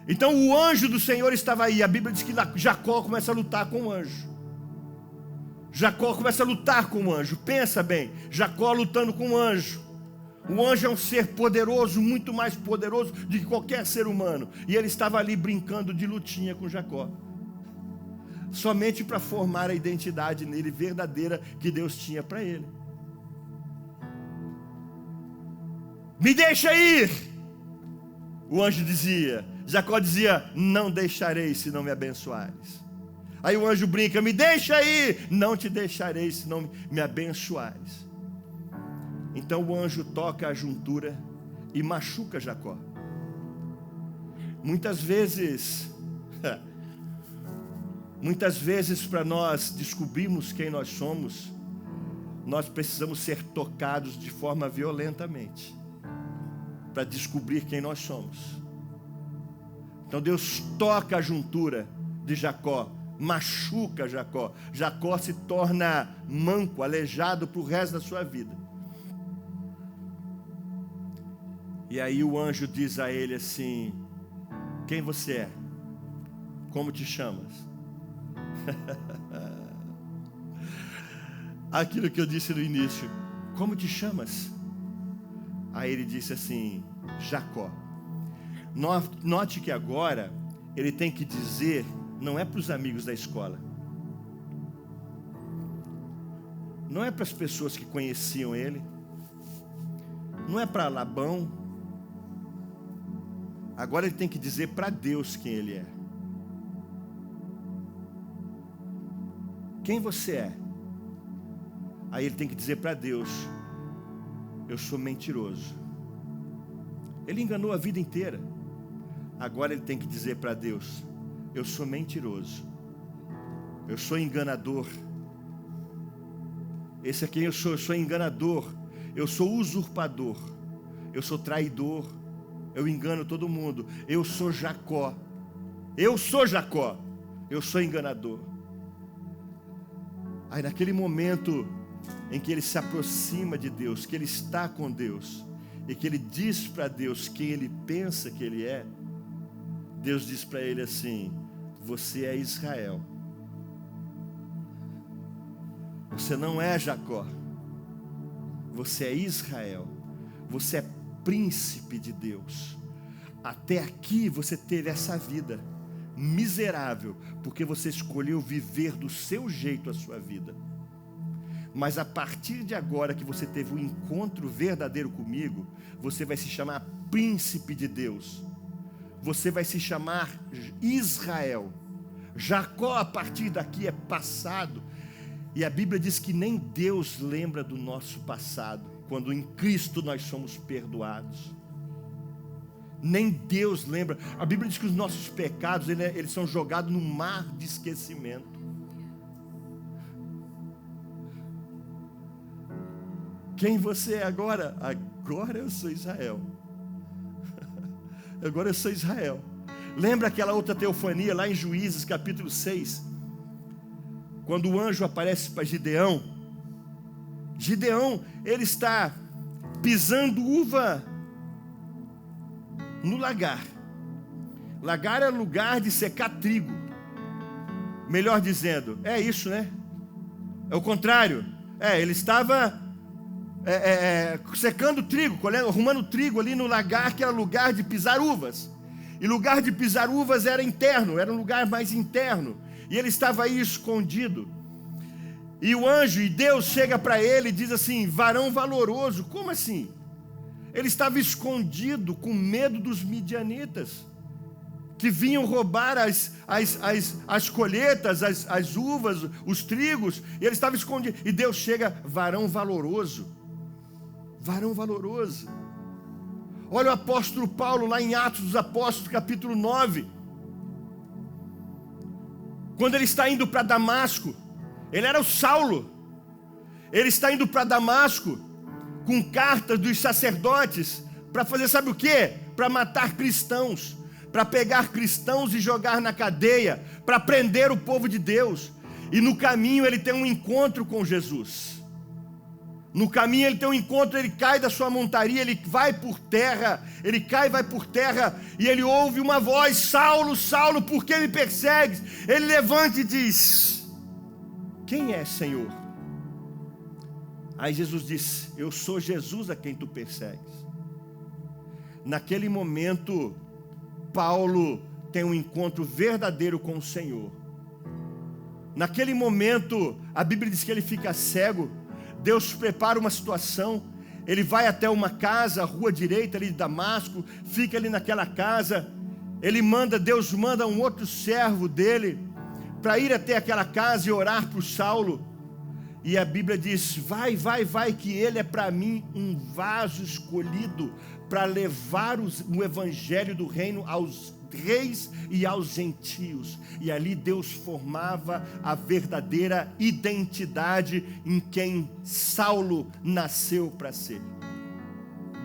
Então o anjo do Senhor estava aí. A Bíblia diz que Jacó começa a lutar com o anjo. Jacó começa a lutar com o anjo. Pensa bem, Jacó lutando com o anjo. O anjo é um ser poderoso, muito mais poderoso do que qualquer ser humano. E ele estava ali brincando de lutinha com Jacó, somente para formar a identidade nele verdadeira que Deus tinha para ele. Me deixa ir, o anjo dizia. Jacó dizia, não deixarei se não me abençoares. Aí o anjo brinca, me deixa ir, não te deixarei se não me abençoares. Então o anjo toca a juntura e machuca Jacó. Muitas vezes para nós descobrirmos quem nós somos, nós precisamos ser tocados de forma violentamente, para descobrir quem nós somos. Então Deus toca a juntura de Jacó, machuca Jacó. Jacó se torna manco, aleijado para o resto da sua vida. E aí o anjo diz a ele assim, quem você é? Como te chamas? Aquilo que eu disse no início, como te chamas? Aí ele disse assim, Jacó. Note que agora ele tem que dizer, não é para os amigos da escola, não é para as pessoas que conheciam ele, não é para Labão. Agora ele tem que dizer para Deus quem ele é. Quem você é? Aí ele tem que dizer para Deus, eu sou mentiroso. Ele enganou a vida inteira. Agora ele tem que dizer para Deus, eu sou mentiroso, eu sou enganador. Esse é quem eu sou enganador, eu sou usurpador, eu sou traidor, eu engano todo mundo, eu sou Jacó, eu sou enganador. Aí naquele momento em que ele se aproxima de Deus, que ele está com Deus, e que ele diz para Deus quem ele pensa que ele é, Deus diz para ele assim, você é Israel, você não é Jacó, você é Israel, você é príncipe de Deus. Até aqui você teve essa vida miserável, porque você escolheu viver do seu jeito a sua vida. Mas a partir de agora que você teve um encontro verdadeiro comigo, você vai se chamar príncipe de Deus. Você vai se chamar Israel. Jacó, a partir daqui, é passado. E a Bíblia diz que nem Deus lembra do nosso passado, quando em Cristo nós somos perdoados. Nem Deus lembra. A Bíblia diz que os nossos pecados, eles são jogados no mar de esquecimento. Quem você é agora? Agora eu sou Israel. Agora eu sou Israel. Lembra aquela outra teofania lá em Juízes capítulo 6? Quando o anjo aparece para Gideão. Gideão, ele está pisando uva no lagar. Lagar é lugar de secar trigo. Melhor dizendo, é isso, né? É o contrário. Ele estava secando trigo, arrumando trigo ali no lagar, que era lugar de pisar uvas. E lugar de pisar uvas era interno, era um lugar mais interno. E ele estava aí escondido. E o anjo, e Deus chega para ele e diz assim: varão valoroso. Como assim? Ele estava escondido com medo dos midianitas, que vinham roubar as colheitas, as uvas, os trigos. E ele estava escondido. E Deus chega: varão valoroso. Varão valoroso. Olha o apóstolo Paulo lá em Atos dos Apóstolos, capítulo 9. Quando ele está indo para Damasco, ele era o Saulo. Ele está indo para Damasco com cartas dos sacerdotes para fazer, sabe o quê? Para matar cristãos, para pegar cristãos e jogar na cadeia, para prender o povo de Deus. E no caminho ele tem um encontro com Jesus. No caminho ele tem um encontro, ele cai da sua montaria, ele vai por terra, ele cai e vai por terra, e ele ouve uma voz: Saulo, Saulo, por que me persegues? Ele levanta e diz: quem é, Senhor? Aí Jesus disse: eu sou Jesus a quem tu persegues. Naquele momento, Paulo tem um encontro verdadeiro com o Senhor. Naquele momento, a Bíblia diz que ele fica cego. Deus prepara uma situação, ele vai até uma casa, a rua direita ali de Damasco, fica ali naquela casa, Deus manda um outro servo dele, para ir até aquela casa e orar para o Saulo, e a Bíblia diz: vai, que ele é para mim um vaso escolhido, para levar o evangelho do reino aos reis e aos gentios. E ali Deus formava a verdadeira identidade em quem Saulo nasceu para ser.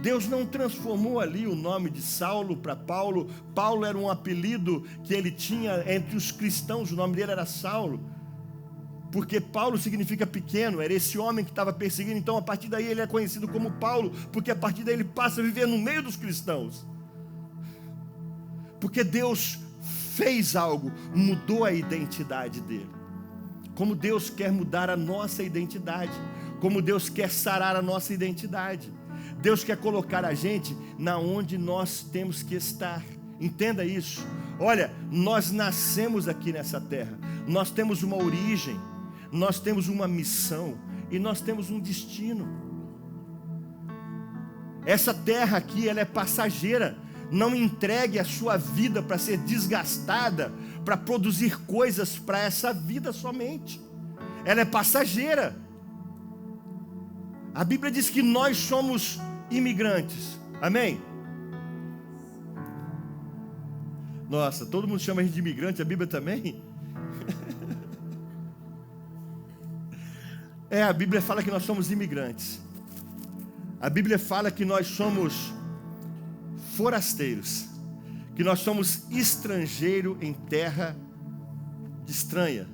Deus não transformou ali o nome de Saulo para Paulo. Paulo era um apelido que ele tinha entre os cristãos, o nome dele era Saulo, porque Paulo significa pequeno, era esse homem que estava perseguindo. Então a partir daí ele é conhecido como Paulo, porque a partir daí ele passa a viver no meio dos cristãos. Porque Deus fez algo, mudou a identidade dele. Como Deus quer mudar a nossa identidade, como Deus quer sarar a nossa identidade. Deus quer colocar a gente na onde nós temos que estar. Entenda isso. Olha, nós nascemos aqui nessa terra, nós temos uma origem, nós temos uma missão e nós temos um destino. Essa terra aqui, ela é passageira. Não entregue a sua vida para ser desgastada, para produzir coisas para essa vida somente. Ela é passageira. A Bíblia diz que nós somos imigrantes. Amém? Nossa, todo mundo chama a gente de imigrante, a Bíblia também? A Bíblia fala que nós somos imigrantes. A Bíblia fala que nós somos forasteiros, que nós somos estrangeiro em terra estranha.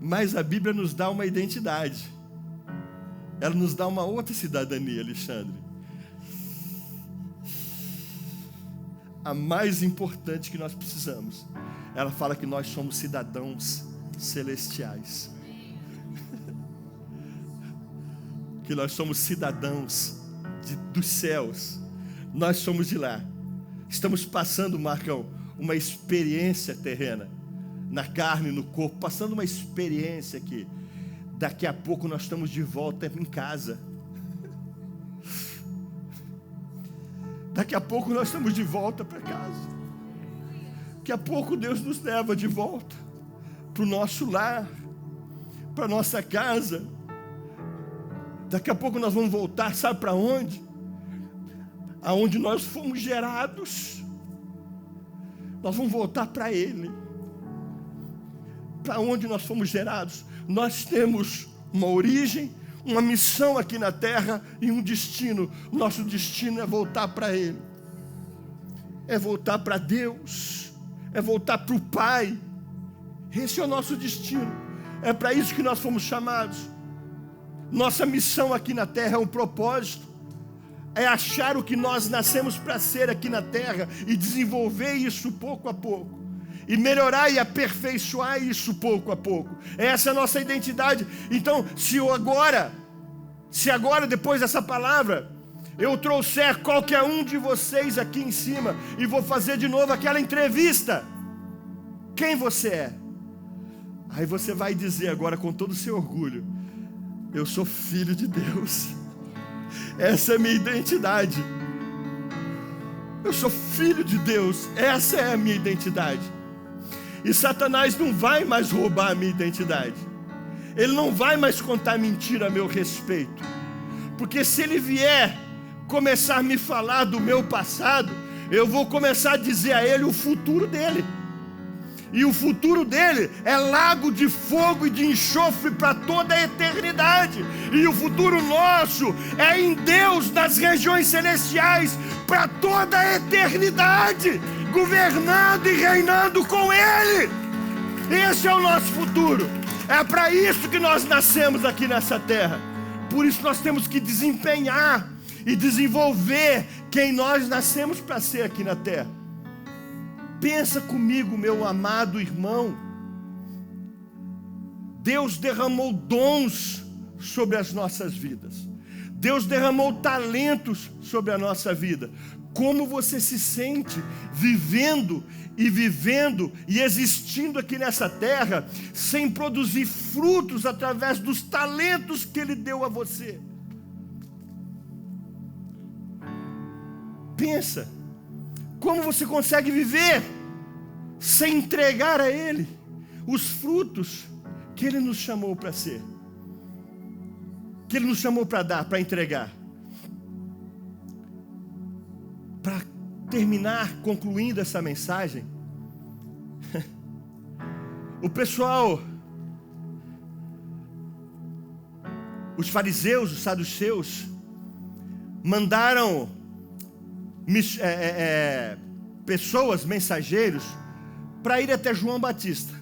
Mas a Bíblia nos dá uma identidade. Ela nos dá uma outra cidadania, Alexandre. A mais importante que nós precisamos. Ela fala que nós somos cidadãos celestiais. Que nós somos cidadãos dos céus. Nós somos de lá. Estamos passando, Marcão, uma experiência terrena, na carne, no corpo, passando uma experiência aqui. Daqui a pouco nós estamos de volta em casa. Daqui a pouco nós estamos de volta para casa. Daqui a pouco Deus nos leva de volta para o nosso lar, para a nossa casa. Daqui a pouco nós vamos voltar, sabe para onde? Aonde nós fomos gerados. Nós vamos voltar para Ele. Para onde nós fomos gerados. Nós temos uma origem, uma missão aqui na terra e um destino. Nosso destino é voltar para Ele. É voltar para Deus. É voltar para o Pai. Esse é o nosso destino. É para isso que nós fomos chamados. Nossa missão aqui na terra é um propósito. É achar o que nós nascemos para ser aqui na terra e desenvolver isso pouco a pouco. E melhorar e aperfeiçoar isso pouco a pouco. Essa é a nossa identidade. Então, se agora depois dessa palavra, eu trouxer qualquer um de vocês aqui em cima e vou fazer de novo aquela entrevista. Quem você é? Aí você vai dizer agora com todo o seu orgulho: eu sou filho de Deus. Essa é a minha identidade. Eu sou filho de Deus. Essa é a minha identidade. E Satanás não vai mais roubar a minha identidade. Ele não vai mais contar mentira a meu respeito. Porque se ele vier começar a me falar do meu passado, eu vou começar a dizer a ele o futuro dele. E o futuro dele é lago de fogo e de enxofre para toda a eternidade. E o futuro nosso é em Deus, nas regiões celestiais, para toda a eternidade, governando e reinando com Ele. Esse é o nosso futuro. É para isso que nós nascemos aqui nessa terra. Por isso nós temos que desempenhar e desenvolver quem nós nascemos para ser aqui na terra. Pensa comigo, meu amado irmão. Deus derramou dons sobre as nossas vidas. Deus derramou talentos sobre a nossa vida. Como você se sente vivendo e existindo aqui nessa terra sem produzir frutos através dos talentos que Ele deu a você? Pensa. Como você consegue viver sem entregar a Ele os frutos que Ele nos chamou para ser, que Ele nos chamou para dar, para entregar? Para terminar, concluindo essa mensagem, o pessoal, os fariseus, os saduceus, mandaram pessoas, mensageiros, para ir até João Batista.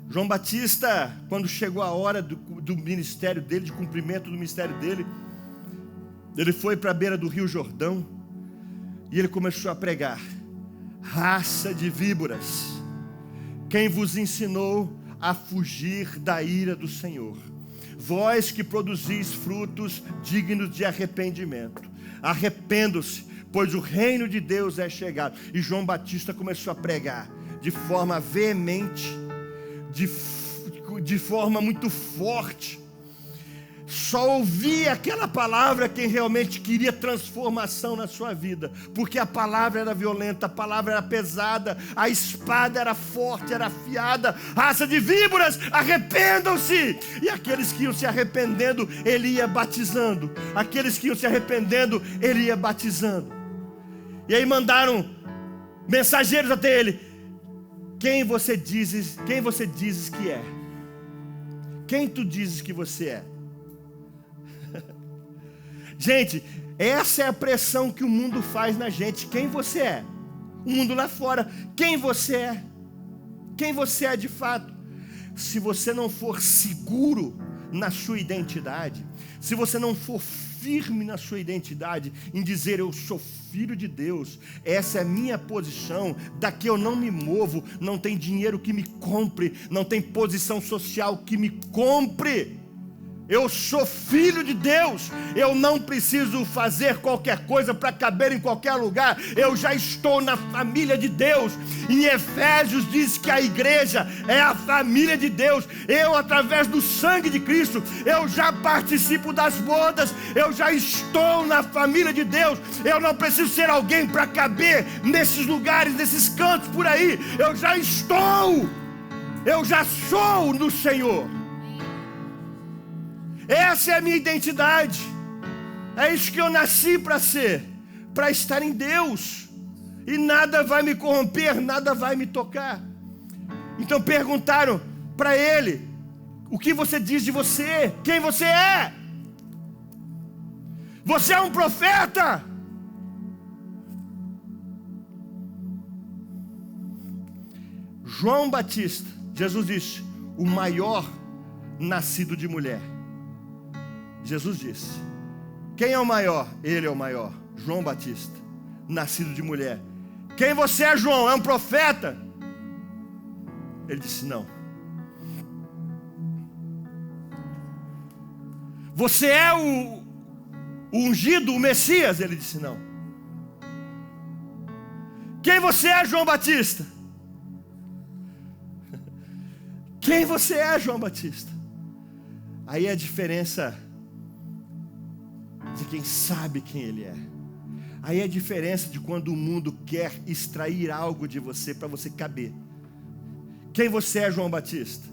João Batista, quando chegou a hora do ministério dele, de cumprimento do ministério dele, ele foi para a beira do rio Jordão e ele começou a pregar: raça de víboras, quem vos ensinou a fugir da ira do Senhor? Vós que produzis frutos dignos de arrependimento, arrependam-se, pois o reino de Deus é chegado. E João Batista começou a pregar de forma veemente, de forma muito forte. Só ouvia aquela palavra quem realmente queria transformação na sua vida, porque a palavra era violenta, a palavra era pesada, a espada era forte, era afiada. Raça de víboras, arrependam-se! E aqueles que iam se arrependendo, ele ia batizando. Aqueles que iam se arrependendo, ele ia batizando. E aí mandaram mensageiros até ele: quem você dizes que é? Quem tu dizes que você é? Gente, essa é a pressão que o mundo faz na gente. Quem você é? O mundo lá fora, quem você é? Quem você é de fato? Se você não for seguro na sua identidade, se você não for firme na sua identidade, em dizer: eu sou filho de Deus, essa é a minha posição, daqui eu não me movo, não tem dinheiro que me compre, não tem posição social que me compre. Eu sou filho de Deus. Eu não preciso fazer qualquer coisa para caber em qualquer lugar. Eu já estou na família de Deus. Em Efésios diz que a igreja é a família de Deus. Eu, através do sangue de Cristo, eu já participo das bodas. Eu já estou na família de Deus. Eu não preciso ser alguém para caber nesses lugares, nesses cantos por aí. Eu já estou. Eu já sou no Senhor. Essa é a minha identidade. É isso que eu nasci para ser, para estar em Deus. E nada vai me corromper, nada vai me tocar. Então perguntaram para ele: o que você diz de você? Quem você é? Você é um profeta? João Batista, Jesus disse, o maior nascido de mulher. Jesus disse: quem é o maior? Ele é o maior. João Batista, nascido de mulher. Quem você é, João? É um profeta? Ele disse: não. Você é o ungido, o Messias? Ele disse: não. Quem você é, João Batista? Quem você é, João Batista? Aí é a diferença de quem sabe quem ele é. Aí é a diferença de quando o mundo quer extrair algo de você para você caber. Quem você é, João Batista?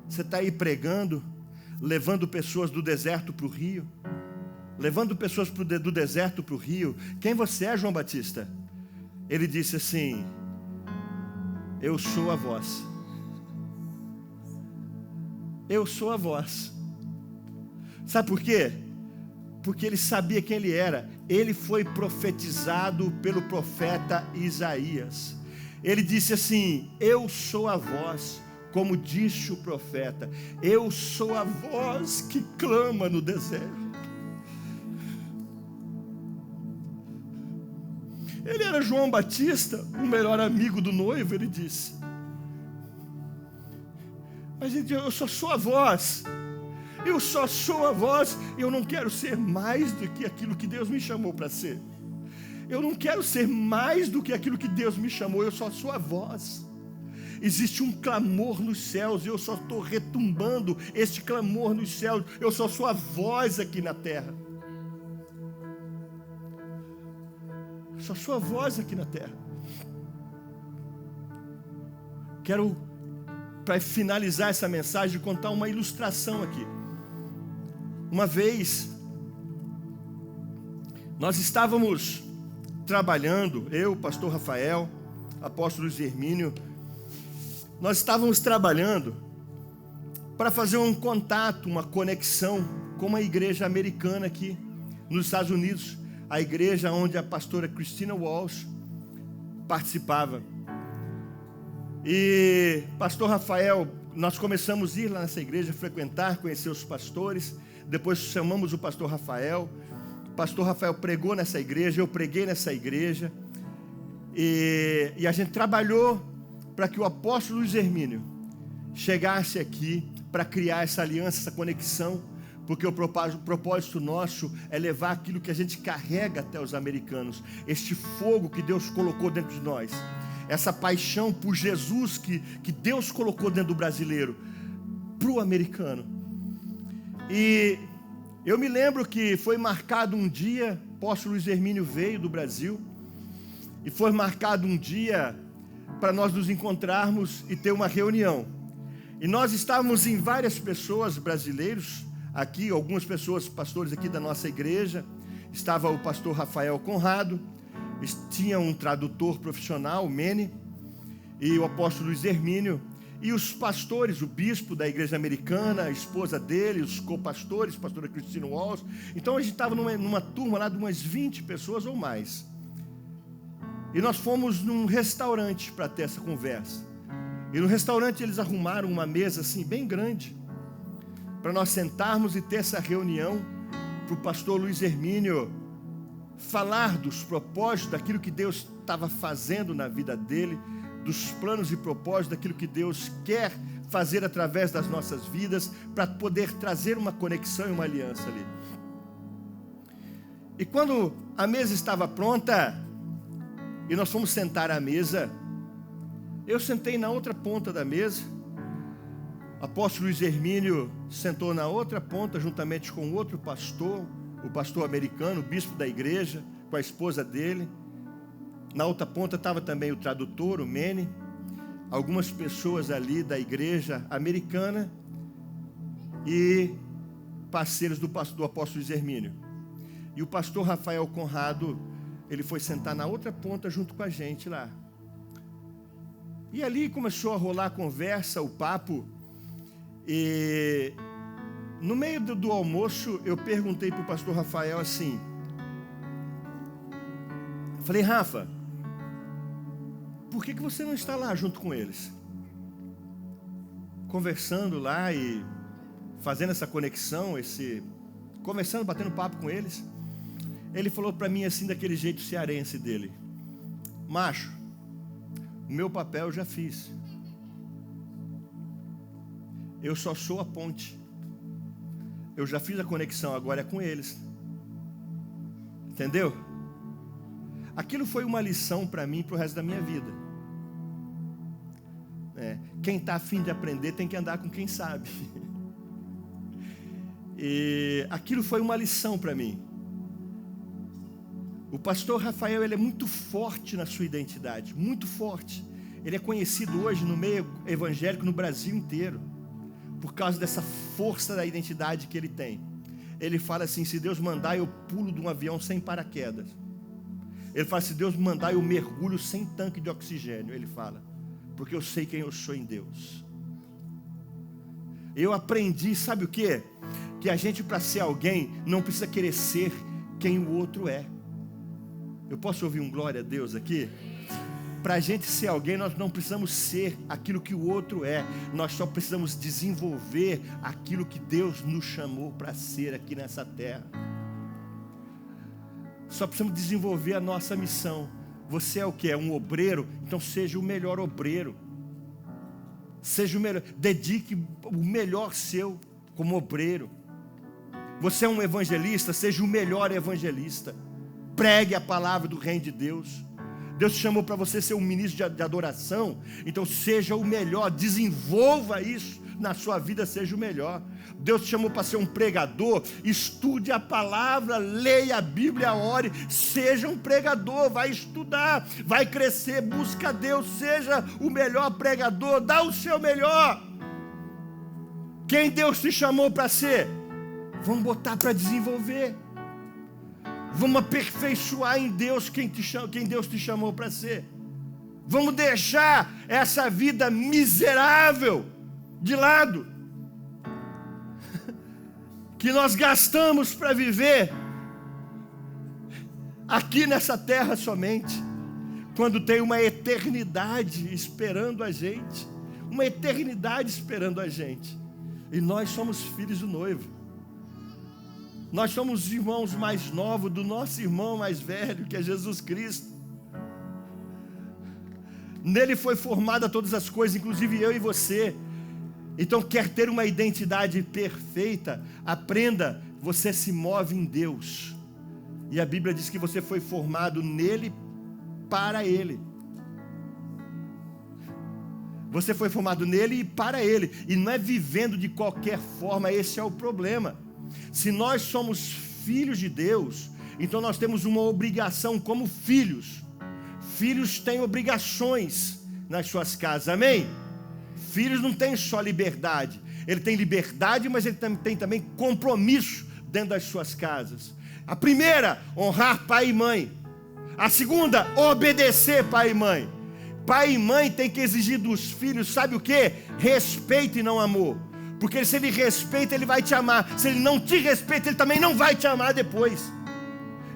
Você está aí pregando, levando pessoas do deserto para o rio, levando pessoas do deserto para o rio. Quem você é, João Batista? Ele disse assim: eu sou a voz. Eu sou a voz. Sabe por quê? Porque ele sabia quem ele era. Ele foi profetizado pelo profeta Isaías. Ele disse assim: eu sou a voz, como disse o profeta. Eu sou a voz que clama no deserto. Ele era João Batista, o melhor amigo do noivo, ele disse. Mas ele disse: eu só sou a voz. Eu só sou a voz. Eu não quero ser mais do que aquilo que Deus me chamou para ser. Eu não quero ser mais do que aquilo que Deus me chamou. Eu só sou a voz. Existe um clamor nos céus e eu só estou retumbando este clamor nos céus. Eu só sou a voz aqui na terra. Só sou a voz aqui na terra. Quero, para finalizar essa mensagem, contar uma ilustração aqui. Uma vez, nós estávamos trabalhando, eu, o pastor Rafael, apóstolo Luiz Hermínio, nós estávamos trabalhando para fazer um contato, uma conexão com uma igreja americana aqui nos Estados Unidos, a igreja onde a pastora Christina Walsh participava. E pastor Rafael, nós começamos a ir lá nessa igreja, frequentar, conhecer os pastores. Depois chamamos o pastor Rafael. O pastor Rafael pregou nessa igreja, eu preguei nessa igreja. E a gente trabalhou para que o apóstolo Luiz Hermínio chegasse aqui para criar essa aliança, essa conexão, porque o propósito nosso é levar aquilo que a gente carrega até os americanos, este fogo que Deus colocou dentro de nós, essa paixão por Jesus que Deus colocou dentro do brasileiro, para o americano. E eu me lembro que foi marcado um dia, o apóstolo Luiz Hermínio veio do Brasil, e foi marcado um dia para nós nos encontrarmos e ter uma reunião. E nós estávamos em várias pessoas, brasileiros, aqui, algumas pessoas, pastores aqui da nossa igreja. Estava o pastor Rafael Conrado, tinha um tradutor profissional, o Mene, e o apóstolo Luiz Hermínio, e os pastores, o bispo da igreja americana, a esposa dele, os copastores, a pastora Christina Walsh. Então a gente estava numa turma lá de umas 20 pessoas ou mais. E nós fomos num restaurante para ter essa conversa. E no restaurante eles arrumaram uma mesa assim bem grande, para nós sentarmos e ter essa reunião, para o pastor Luiz Hermínio falar dos propósitos, daquilo que Deus estava fazendo na vida dele, dos planos e propósitos, daquilo que Deus quer fazer através das nossas vidas, para poder trazer uma conexão e uma aliança ali. E quando a mesa estava pronta, e nós fomos sentar à mesa, eu sentei na outra ponta da mesa, o apóstolo Luiz Hermínio sentou na outra ponta, juntamente com outro pastor, o pastor americano, o bispo da igreja, com a esposa dele. Na outra ponta estava também o tradutor, o Mene, algumas pessoas ali da igreja americana e parceiros do apóstolo Luiz Hermínio. E o pastor Rafael Conrado, ele foi sentar na outra ponta junto com a gente lá. E ali começou a rolar a conversa, o papo. E no meio do almoço, eu perguntei para o pastor Rafael assim, falei, Rafa, por que você não está lá junto com eles? Conversando lá e fazendo essa conexão, conversando, batendo papo com eles. Ele falou para mim assim, daquele jeito cearense dele, macho, o meu papel eu já fiz. Eu só sou a ponte. Eu já fiz a conexão, agora é com eles. Entendeu? Aquilo foi uma lição para mim, para o resto da minha vida. Quem está a fim de aprender tem que andar com quem sabe. E aquilo foi uma lição para mim. O pastor Rafael, ele é muito forte na sua identidade, muito forte. Ele é conhecido hoje no meio evangélico no Brasil inteiro, por causa dessa força da identidade que ele tem. Ele fala assim, se Deus mandar eu pulo de um avião sem paraquedas. Ele fala, se Deus mandar eu mergulho sem tanque de oxigênio. Ele fala, porque eu sei quem eu sou em Deus. Eu aprendi, sabe o quê? Que a gente, para ser alguém, não precisa querer ser quem o outro é. Eu posso ouvir um glória a Deus aqui? Para a gente ser alguém, nós não precisamos ser aquilo que o outro é. Nós só precisamos desenvolver aquilo que Deus nos chamou para ser aqui nessa terra. Só precisamos desenvolver a nossa missão. Você é o que? É um obreiro? Então seja o melhor obreiro. Seja o melhor. Dedique o melhor seu como obreiro. Você é um evangelista? Seja o melhor evangelista. Pregue a palavra do reino de Deus. Deus te chamou para você ser um ministro de adoração. Então seja o melhor. Desenvolva isso na sua vida, seja o melhor. Deus te chamou para ser um pregador. Estude a palavra, leia a Bíblia, ore. Seja um pregador, vai estudar, vai crescer, busca Deus. Seja o melhor pregador, dá o seu melhor. Quem Deus te chamou para ser? Vamos botar para desenvolver. Vamos aperfeiçoar em Deus quem Deus te chamou para ser. Vamos deixar essa vida miserável de lado, que nós gastamos para viver aqui nessa terra somente, quando tem uma eternidade esperando a gente. Uma eternidade esperando a gente. E nós somos filhos do noivo. Nós somos os irmãos mais novos do nosso irmão mais velho, que é Jesus Cristo. Nele foi formada todas as coisas, inclusive eu e você. Então, quer ter uma identidade perfeita? Aprenda, você se move em Deus. E a Bíblia diz que você foi formado nele, para Ele. Você foi formado nele e para Ele. E não é vivendo de qualquer forma, esse é o problema. Se nós somos filhos de Deus, então nós temos uma obrigação como filhos. Filhos têm obrigações nas suas casas, amém? Filhos não têm só liberdade. Ele tem liberdade, mas ele tem também compromisso dentro das suas casas. A primeira, honrar pai e mãe. A segunda, obedecer pai e mãe. Pai e mãe tem que exigir dos filhos, sabe o quê? Respeito e não amor. Porque se ele respeita, ele vai te amar. Se ele não te respeita, ele também não vai te amar depois.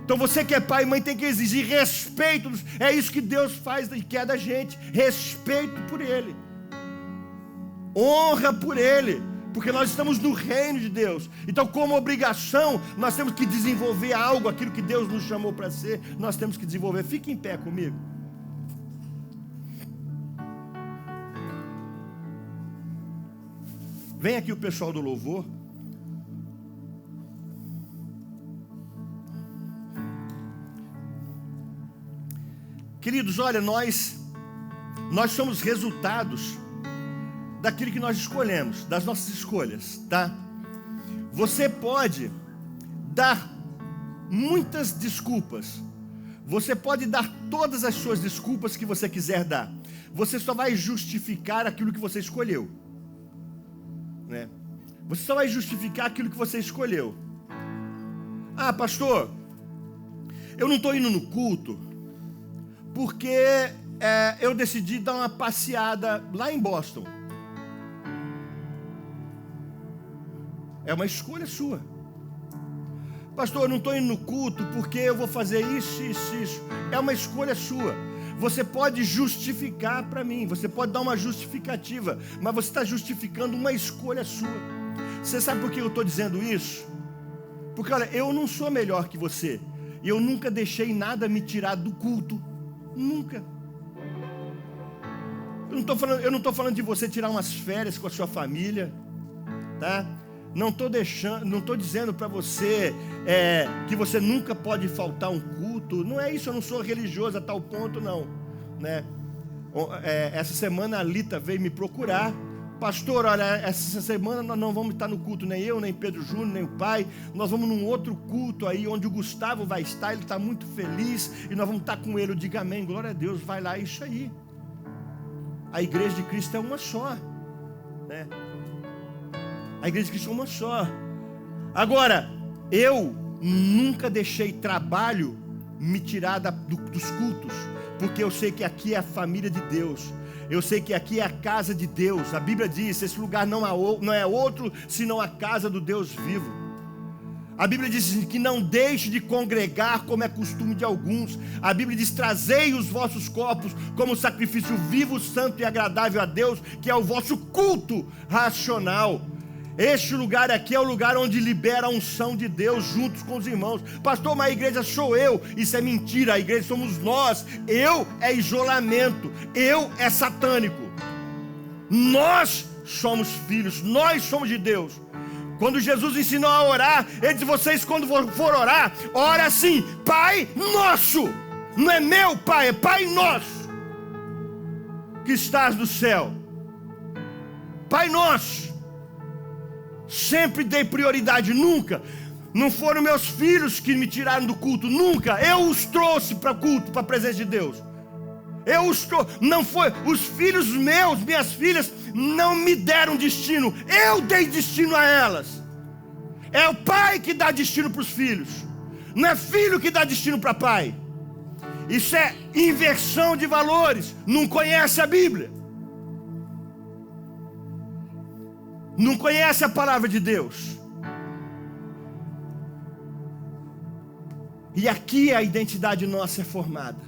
Então você que é pai e mãe tem que exigir respeito. É isso que Deus faz e quer da gente. Respeito por Ele. Honra por Ele. Porque nós estamos no reino de Deus. Então, como obrigação, nós temos que desenvolver algo, aquilo que Deus nos chamou para ser. Nós temos que desenvolver. Fique em pé comigo. Vem aqui o pessoal do louvor. Queridos, olha, nós somos resultados daquilo que nós escolhemos, das nossas escolhas, tá? Você pode dar muitas desculpas, você pode dar todas as suas desculpas que você quiser dar, você só vai justificar aquilo que você escolheu, né? Você só vai justificar aquilo que você escolheu. Ah, pastor, eu não estou indo no culto porque eu decidi dar uma passeada lá em Boston. É uma escolha sua. Pastor, eu não estou indo no culto porque eu vou fazer isso, isso, isso. É uma escolha sua. Você pode justificar para mim, você pode dar uma justificativa, mas você está justificando uma escolha sua. Você sabe por que eu estou dizendo isso? Porque, olha, eu não sou melhor que você. E eu nunca deixei nada me tirar do culto. Nunca. Eu não estou falando de você tirar umas férias com a sua família, tá? Não estou dizendo para você que você nunca pode faltar um culto. Não é isso, eu não sou religioso a tal ponto, não, né? Essa semana a Lita veio me procurar. Pastor, olha, essa semana nós não vamos estar no culto, nem eu, nem Pedro Júnior, nem o pai. Nós vamos num outro culto aí, onde o Gustavo vai estar, ele está muito feliz, e nós vamos estar com ele. Eu digo amém, glória a Deus, vai lá, isso aí. A igreja de Cristo é uma só, né? A igreja de Cristo é uma só. Agora, eu nunca deixei trabalho me tirar dos cultos, porque eu sei que aqui é a família de Deus. Eu sei que aqui é a casa de Deus. A Bíblia diz, esse lugar não é outro senão a casa do Deus vivo. A Bíblia diz que não deixe de congregar como é costume de alguns. A Bíblia diz, trazei os vossos corpos como sacrifício vivo, santo e agradável a Deus, que é o vosso culto racional. Este lugar aqui é o lugar onde libera a unção de Deus juntos com os irmãos. Pastor, mas a igreja sou eu. Isso é mentira, a igreja somos nós. Eu é isolamento, eu é satânico. Nós somos filhos, nós somos de Deus. Quando Jesus ensinou a orar, ele disse, vocês quando for orar, ora assim, Pai nosso. Não é meu Pai, é Pai nosso, que estás no céu. Pai nosso. Sempre dei prioridade, nunca. Não foram meus filhos que me tiraram do culto, nunca. Eu os trouxe para o culto, para a presença de Deus. Eu os trouxe, não foi. Os filhos meus, minhas filhas, não me deram destino. Eu dei destino a elas. É o pai que dá destino para os filhos. Não é filho que dá destino para pai. Isso é inversão de valores. Não conhece a Bíblia. Não conhece a palavra de Deus. E aqui a identidade nossa é formada.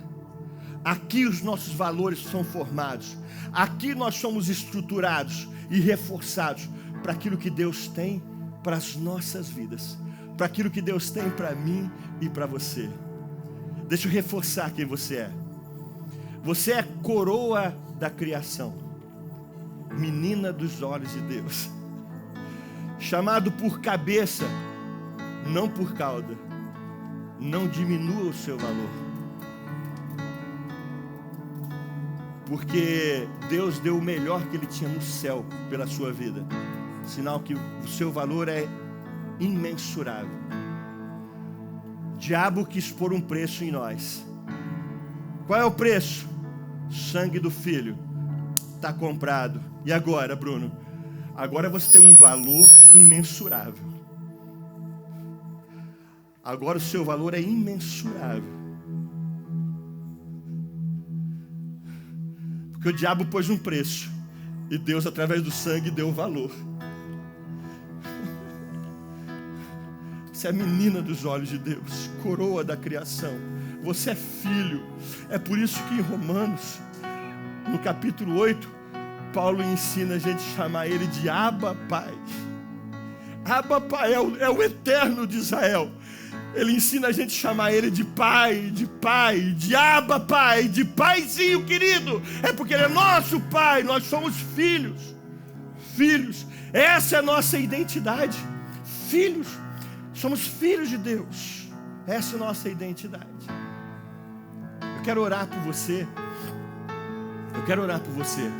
Aqui os nossos valores são formados. Aqui nós somos estruturados e reforçados para aquilo que Deus tem para as nossas vidas, para aquilo que Deus tem para mim e para você. Deixa eu reforçar quem você é. Você é coroa da criação, menina dos olhos de Deus, chamado por cabeça, não por cauda. Não diminua o seu valor, porque Deus deu o melhor que Ele tinha no céu pela sua vida, sinal que o seu valor é imensurável. O diabo quis pôr um preço em nós. Qual é o preço? Sangue do Filho, está comprado. E agora, Bruno? Agora você tem um valor imensurável. Agora o seu valor é imensurável. Porque o diabo pôs um preço e Deus, através do sangue, deu o valor. Você é a menina dos olhos de Deus, coroa da criação. Você é filho. É por isso que em Romanos, no capítulo 8, Paulo ensina a gente a chamar ele de Abba Pai. Abba Pai é o eterno de Israel. Ele ensina a gente a chamar ele de pai, de Abba Pai, de paizinho querido. É porque ele é nosso pai, nós somos filhos. Filhos. Essa é a nossa identidade. Filhos, somos filhos de Deus. Essa é a nossa identidade. Eu quero orar por você. Eu quero orar por você.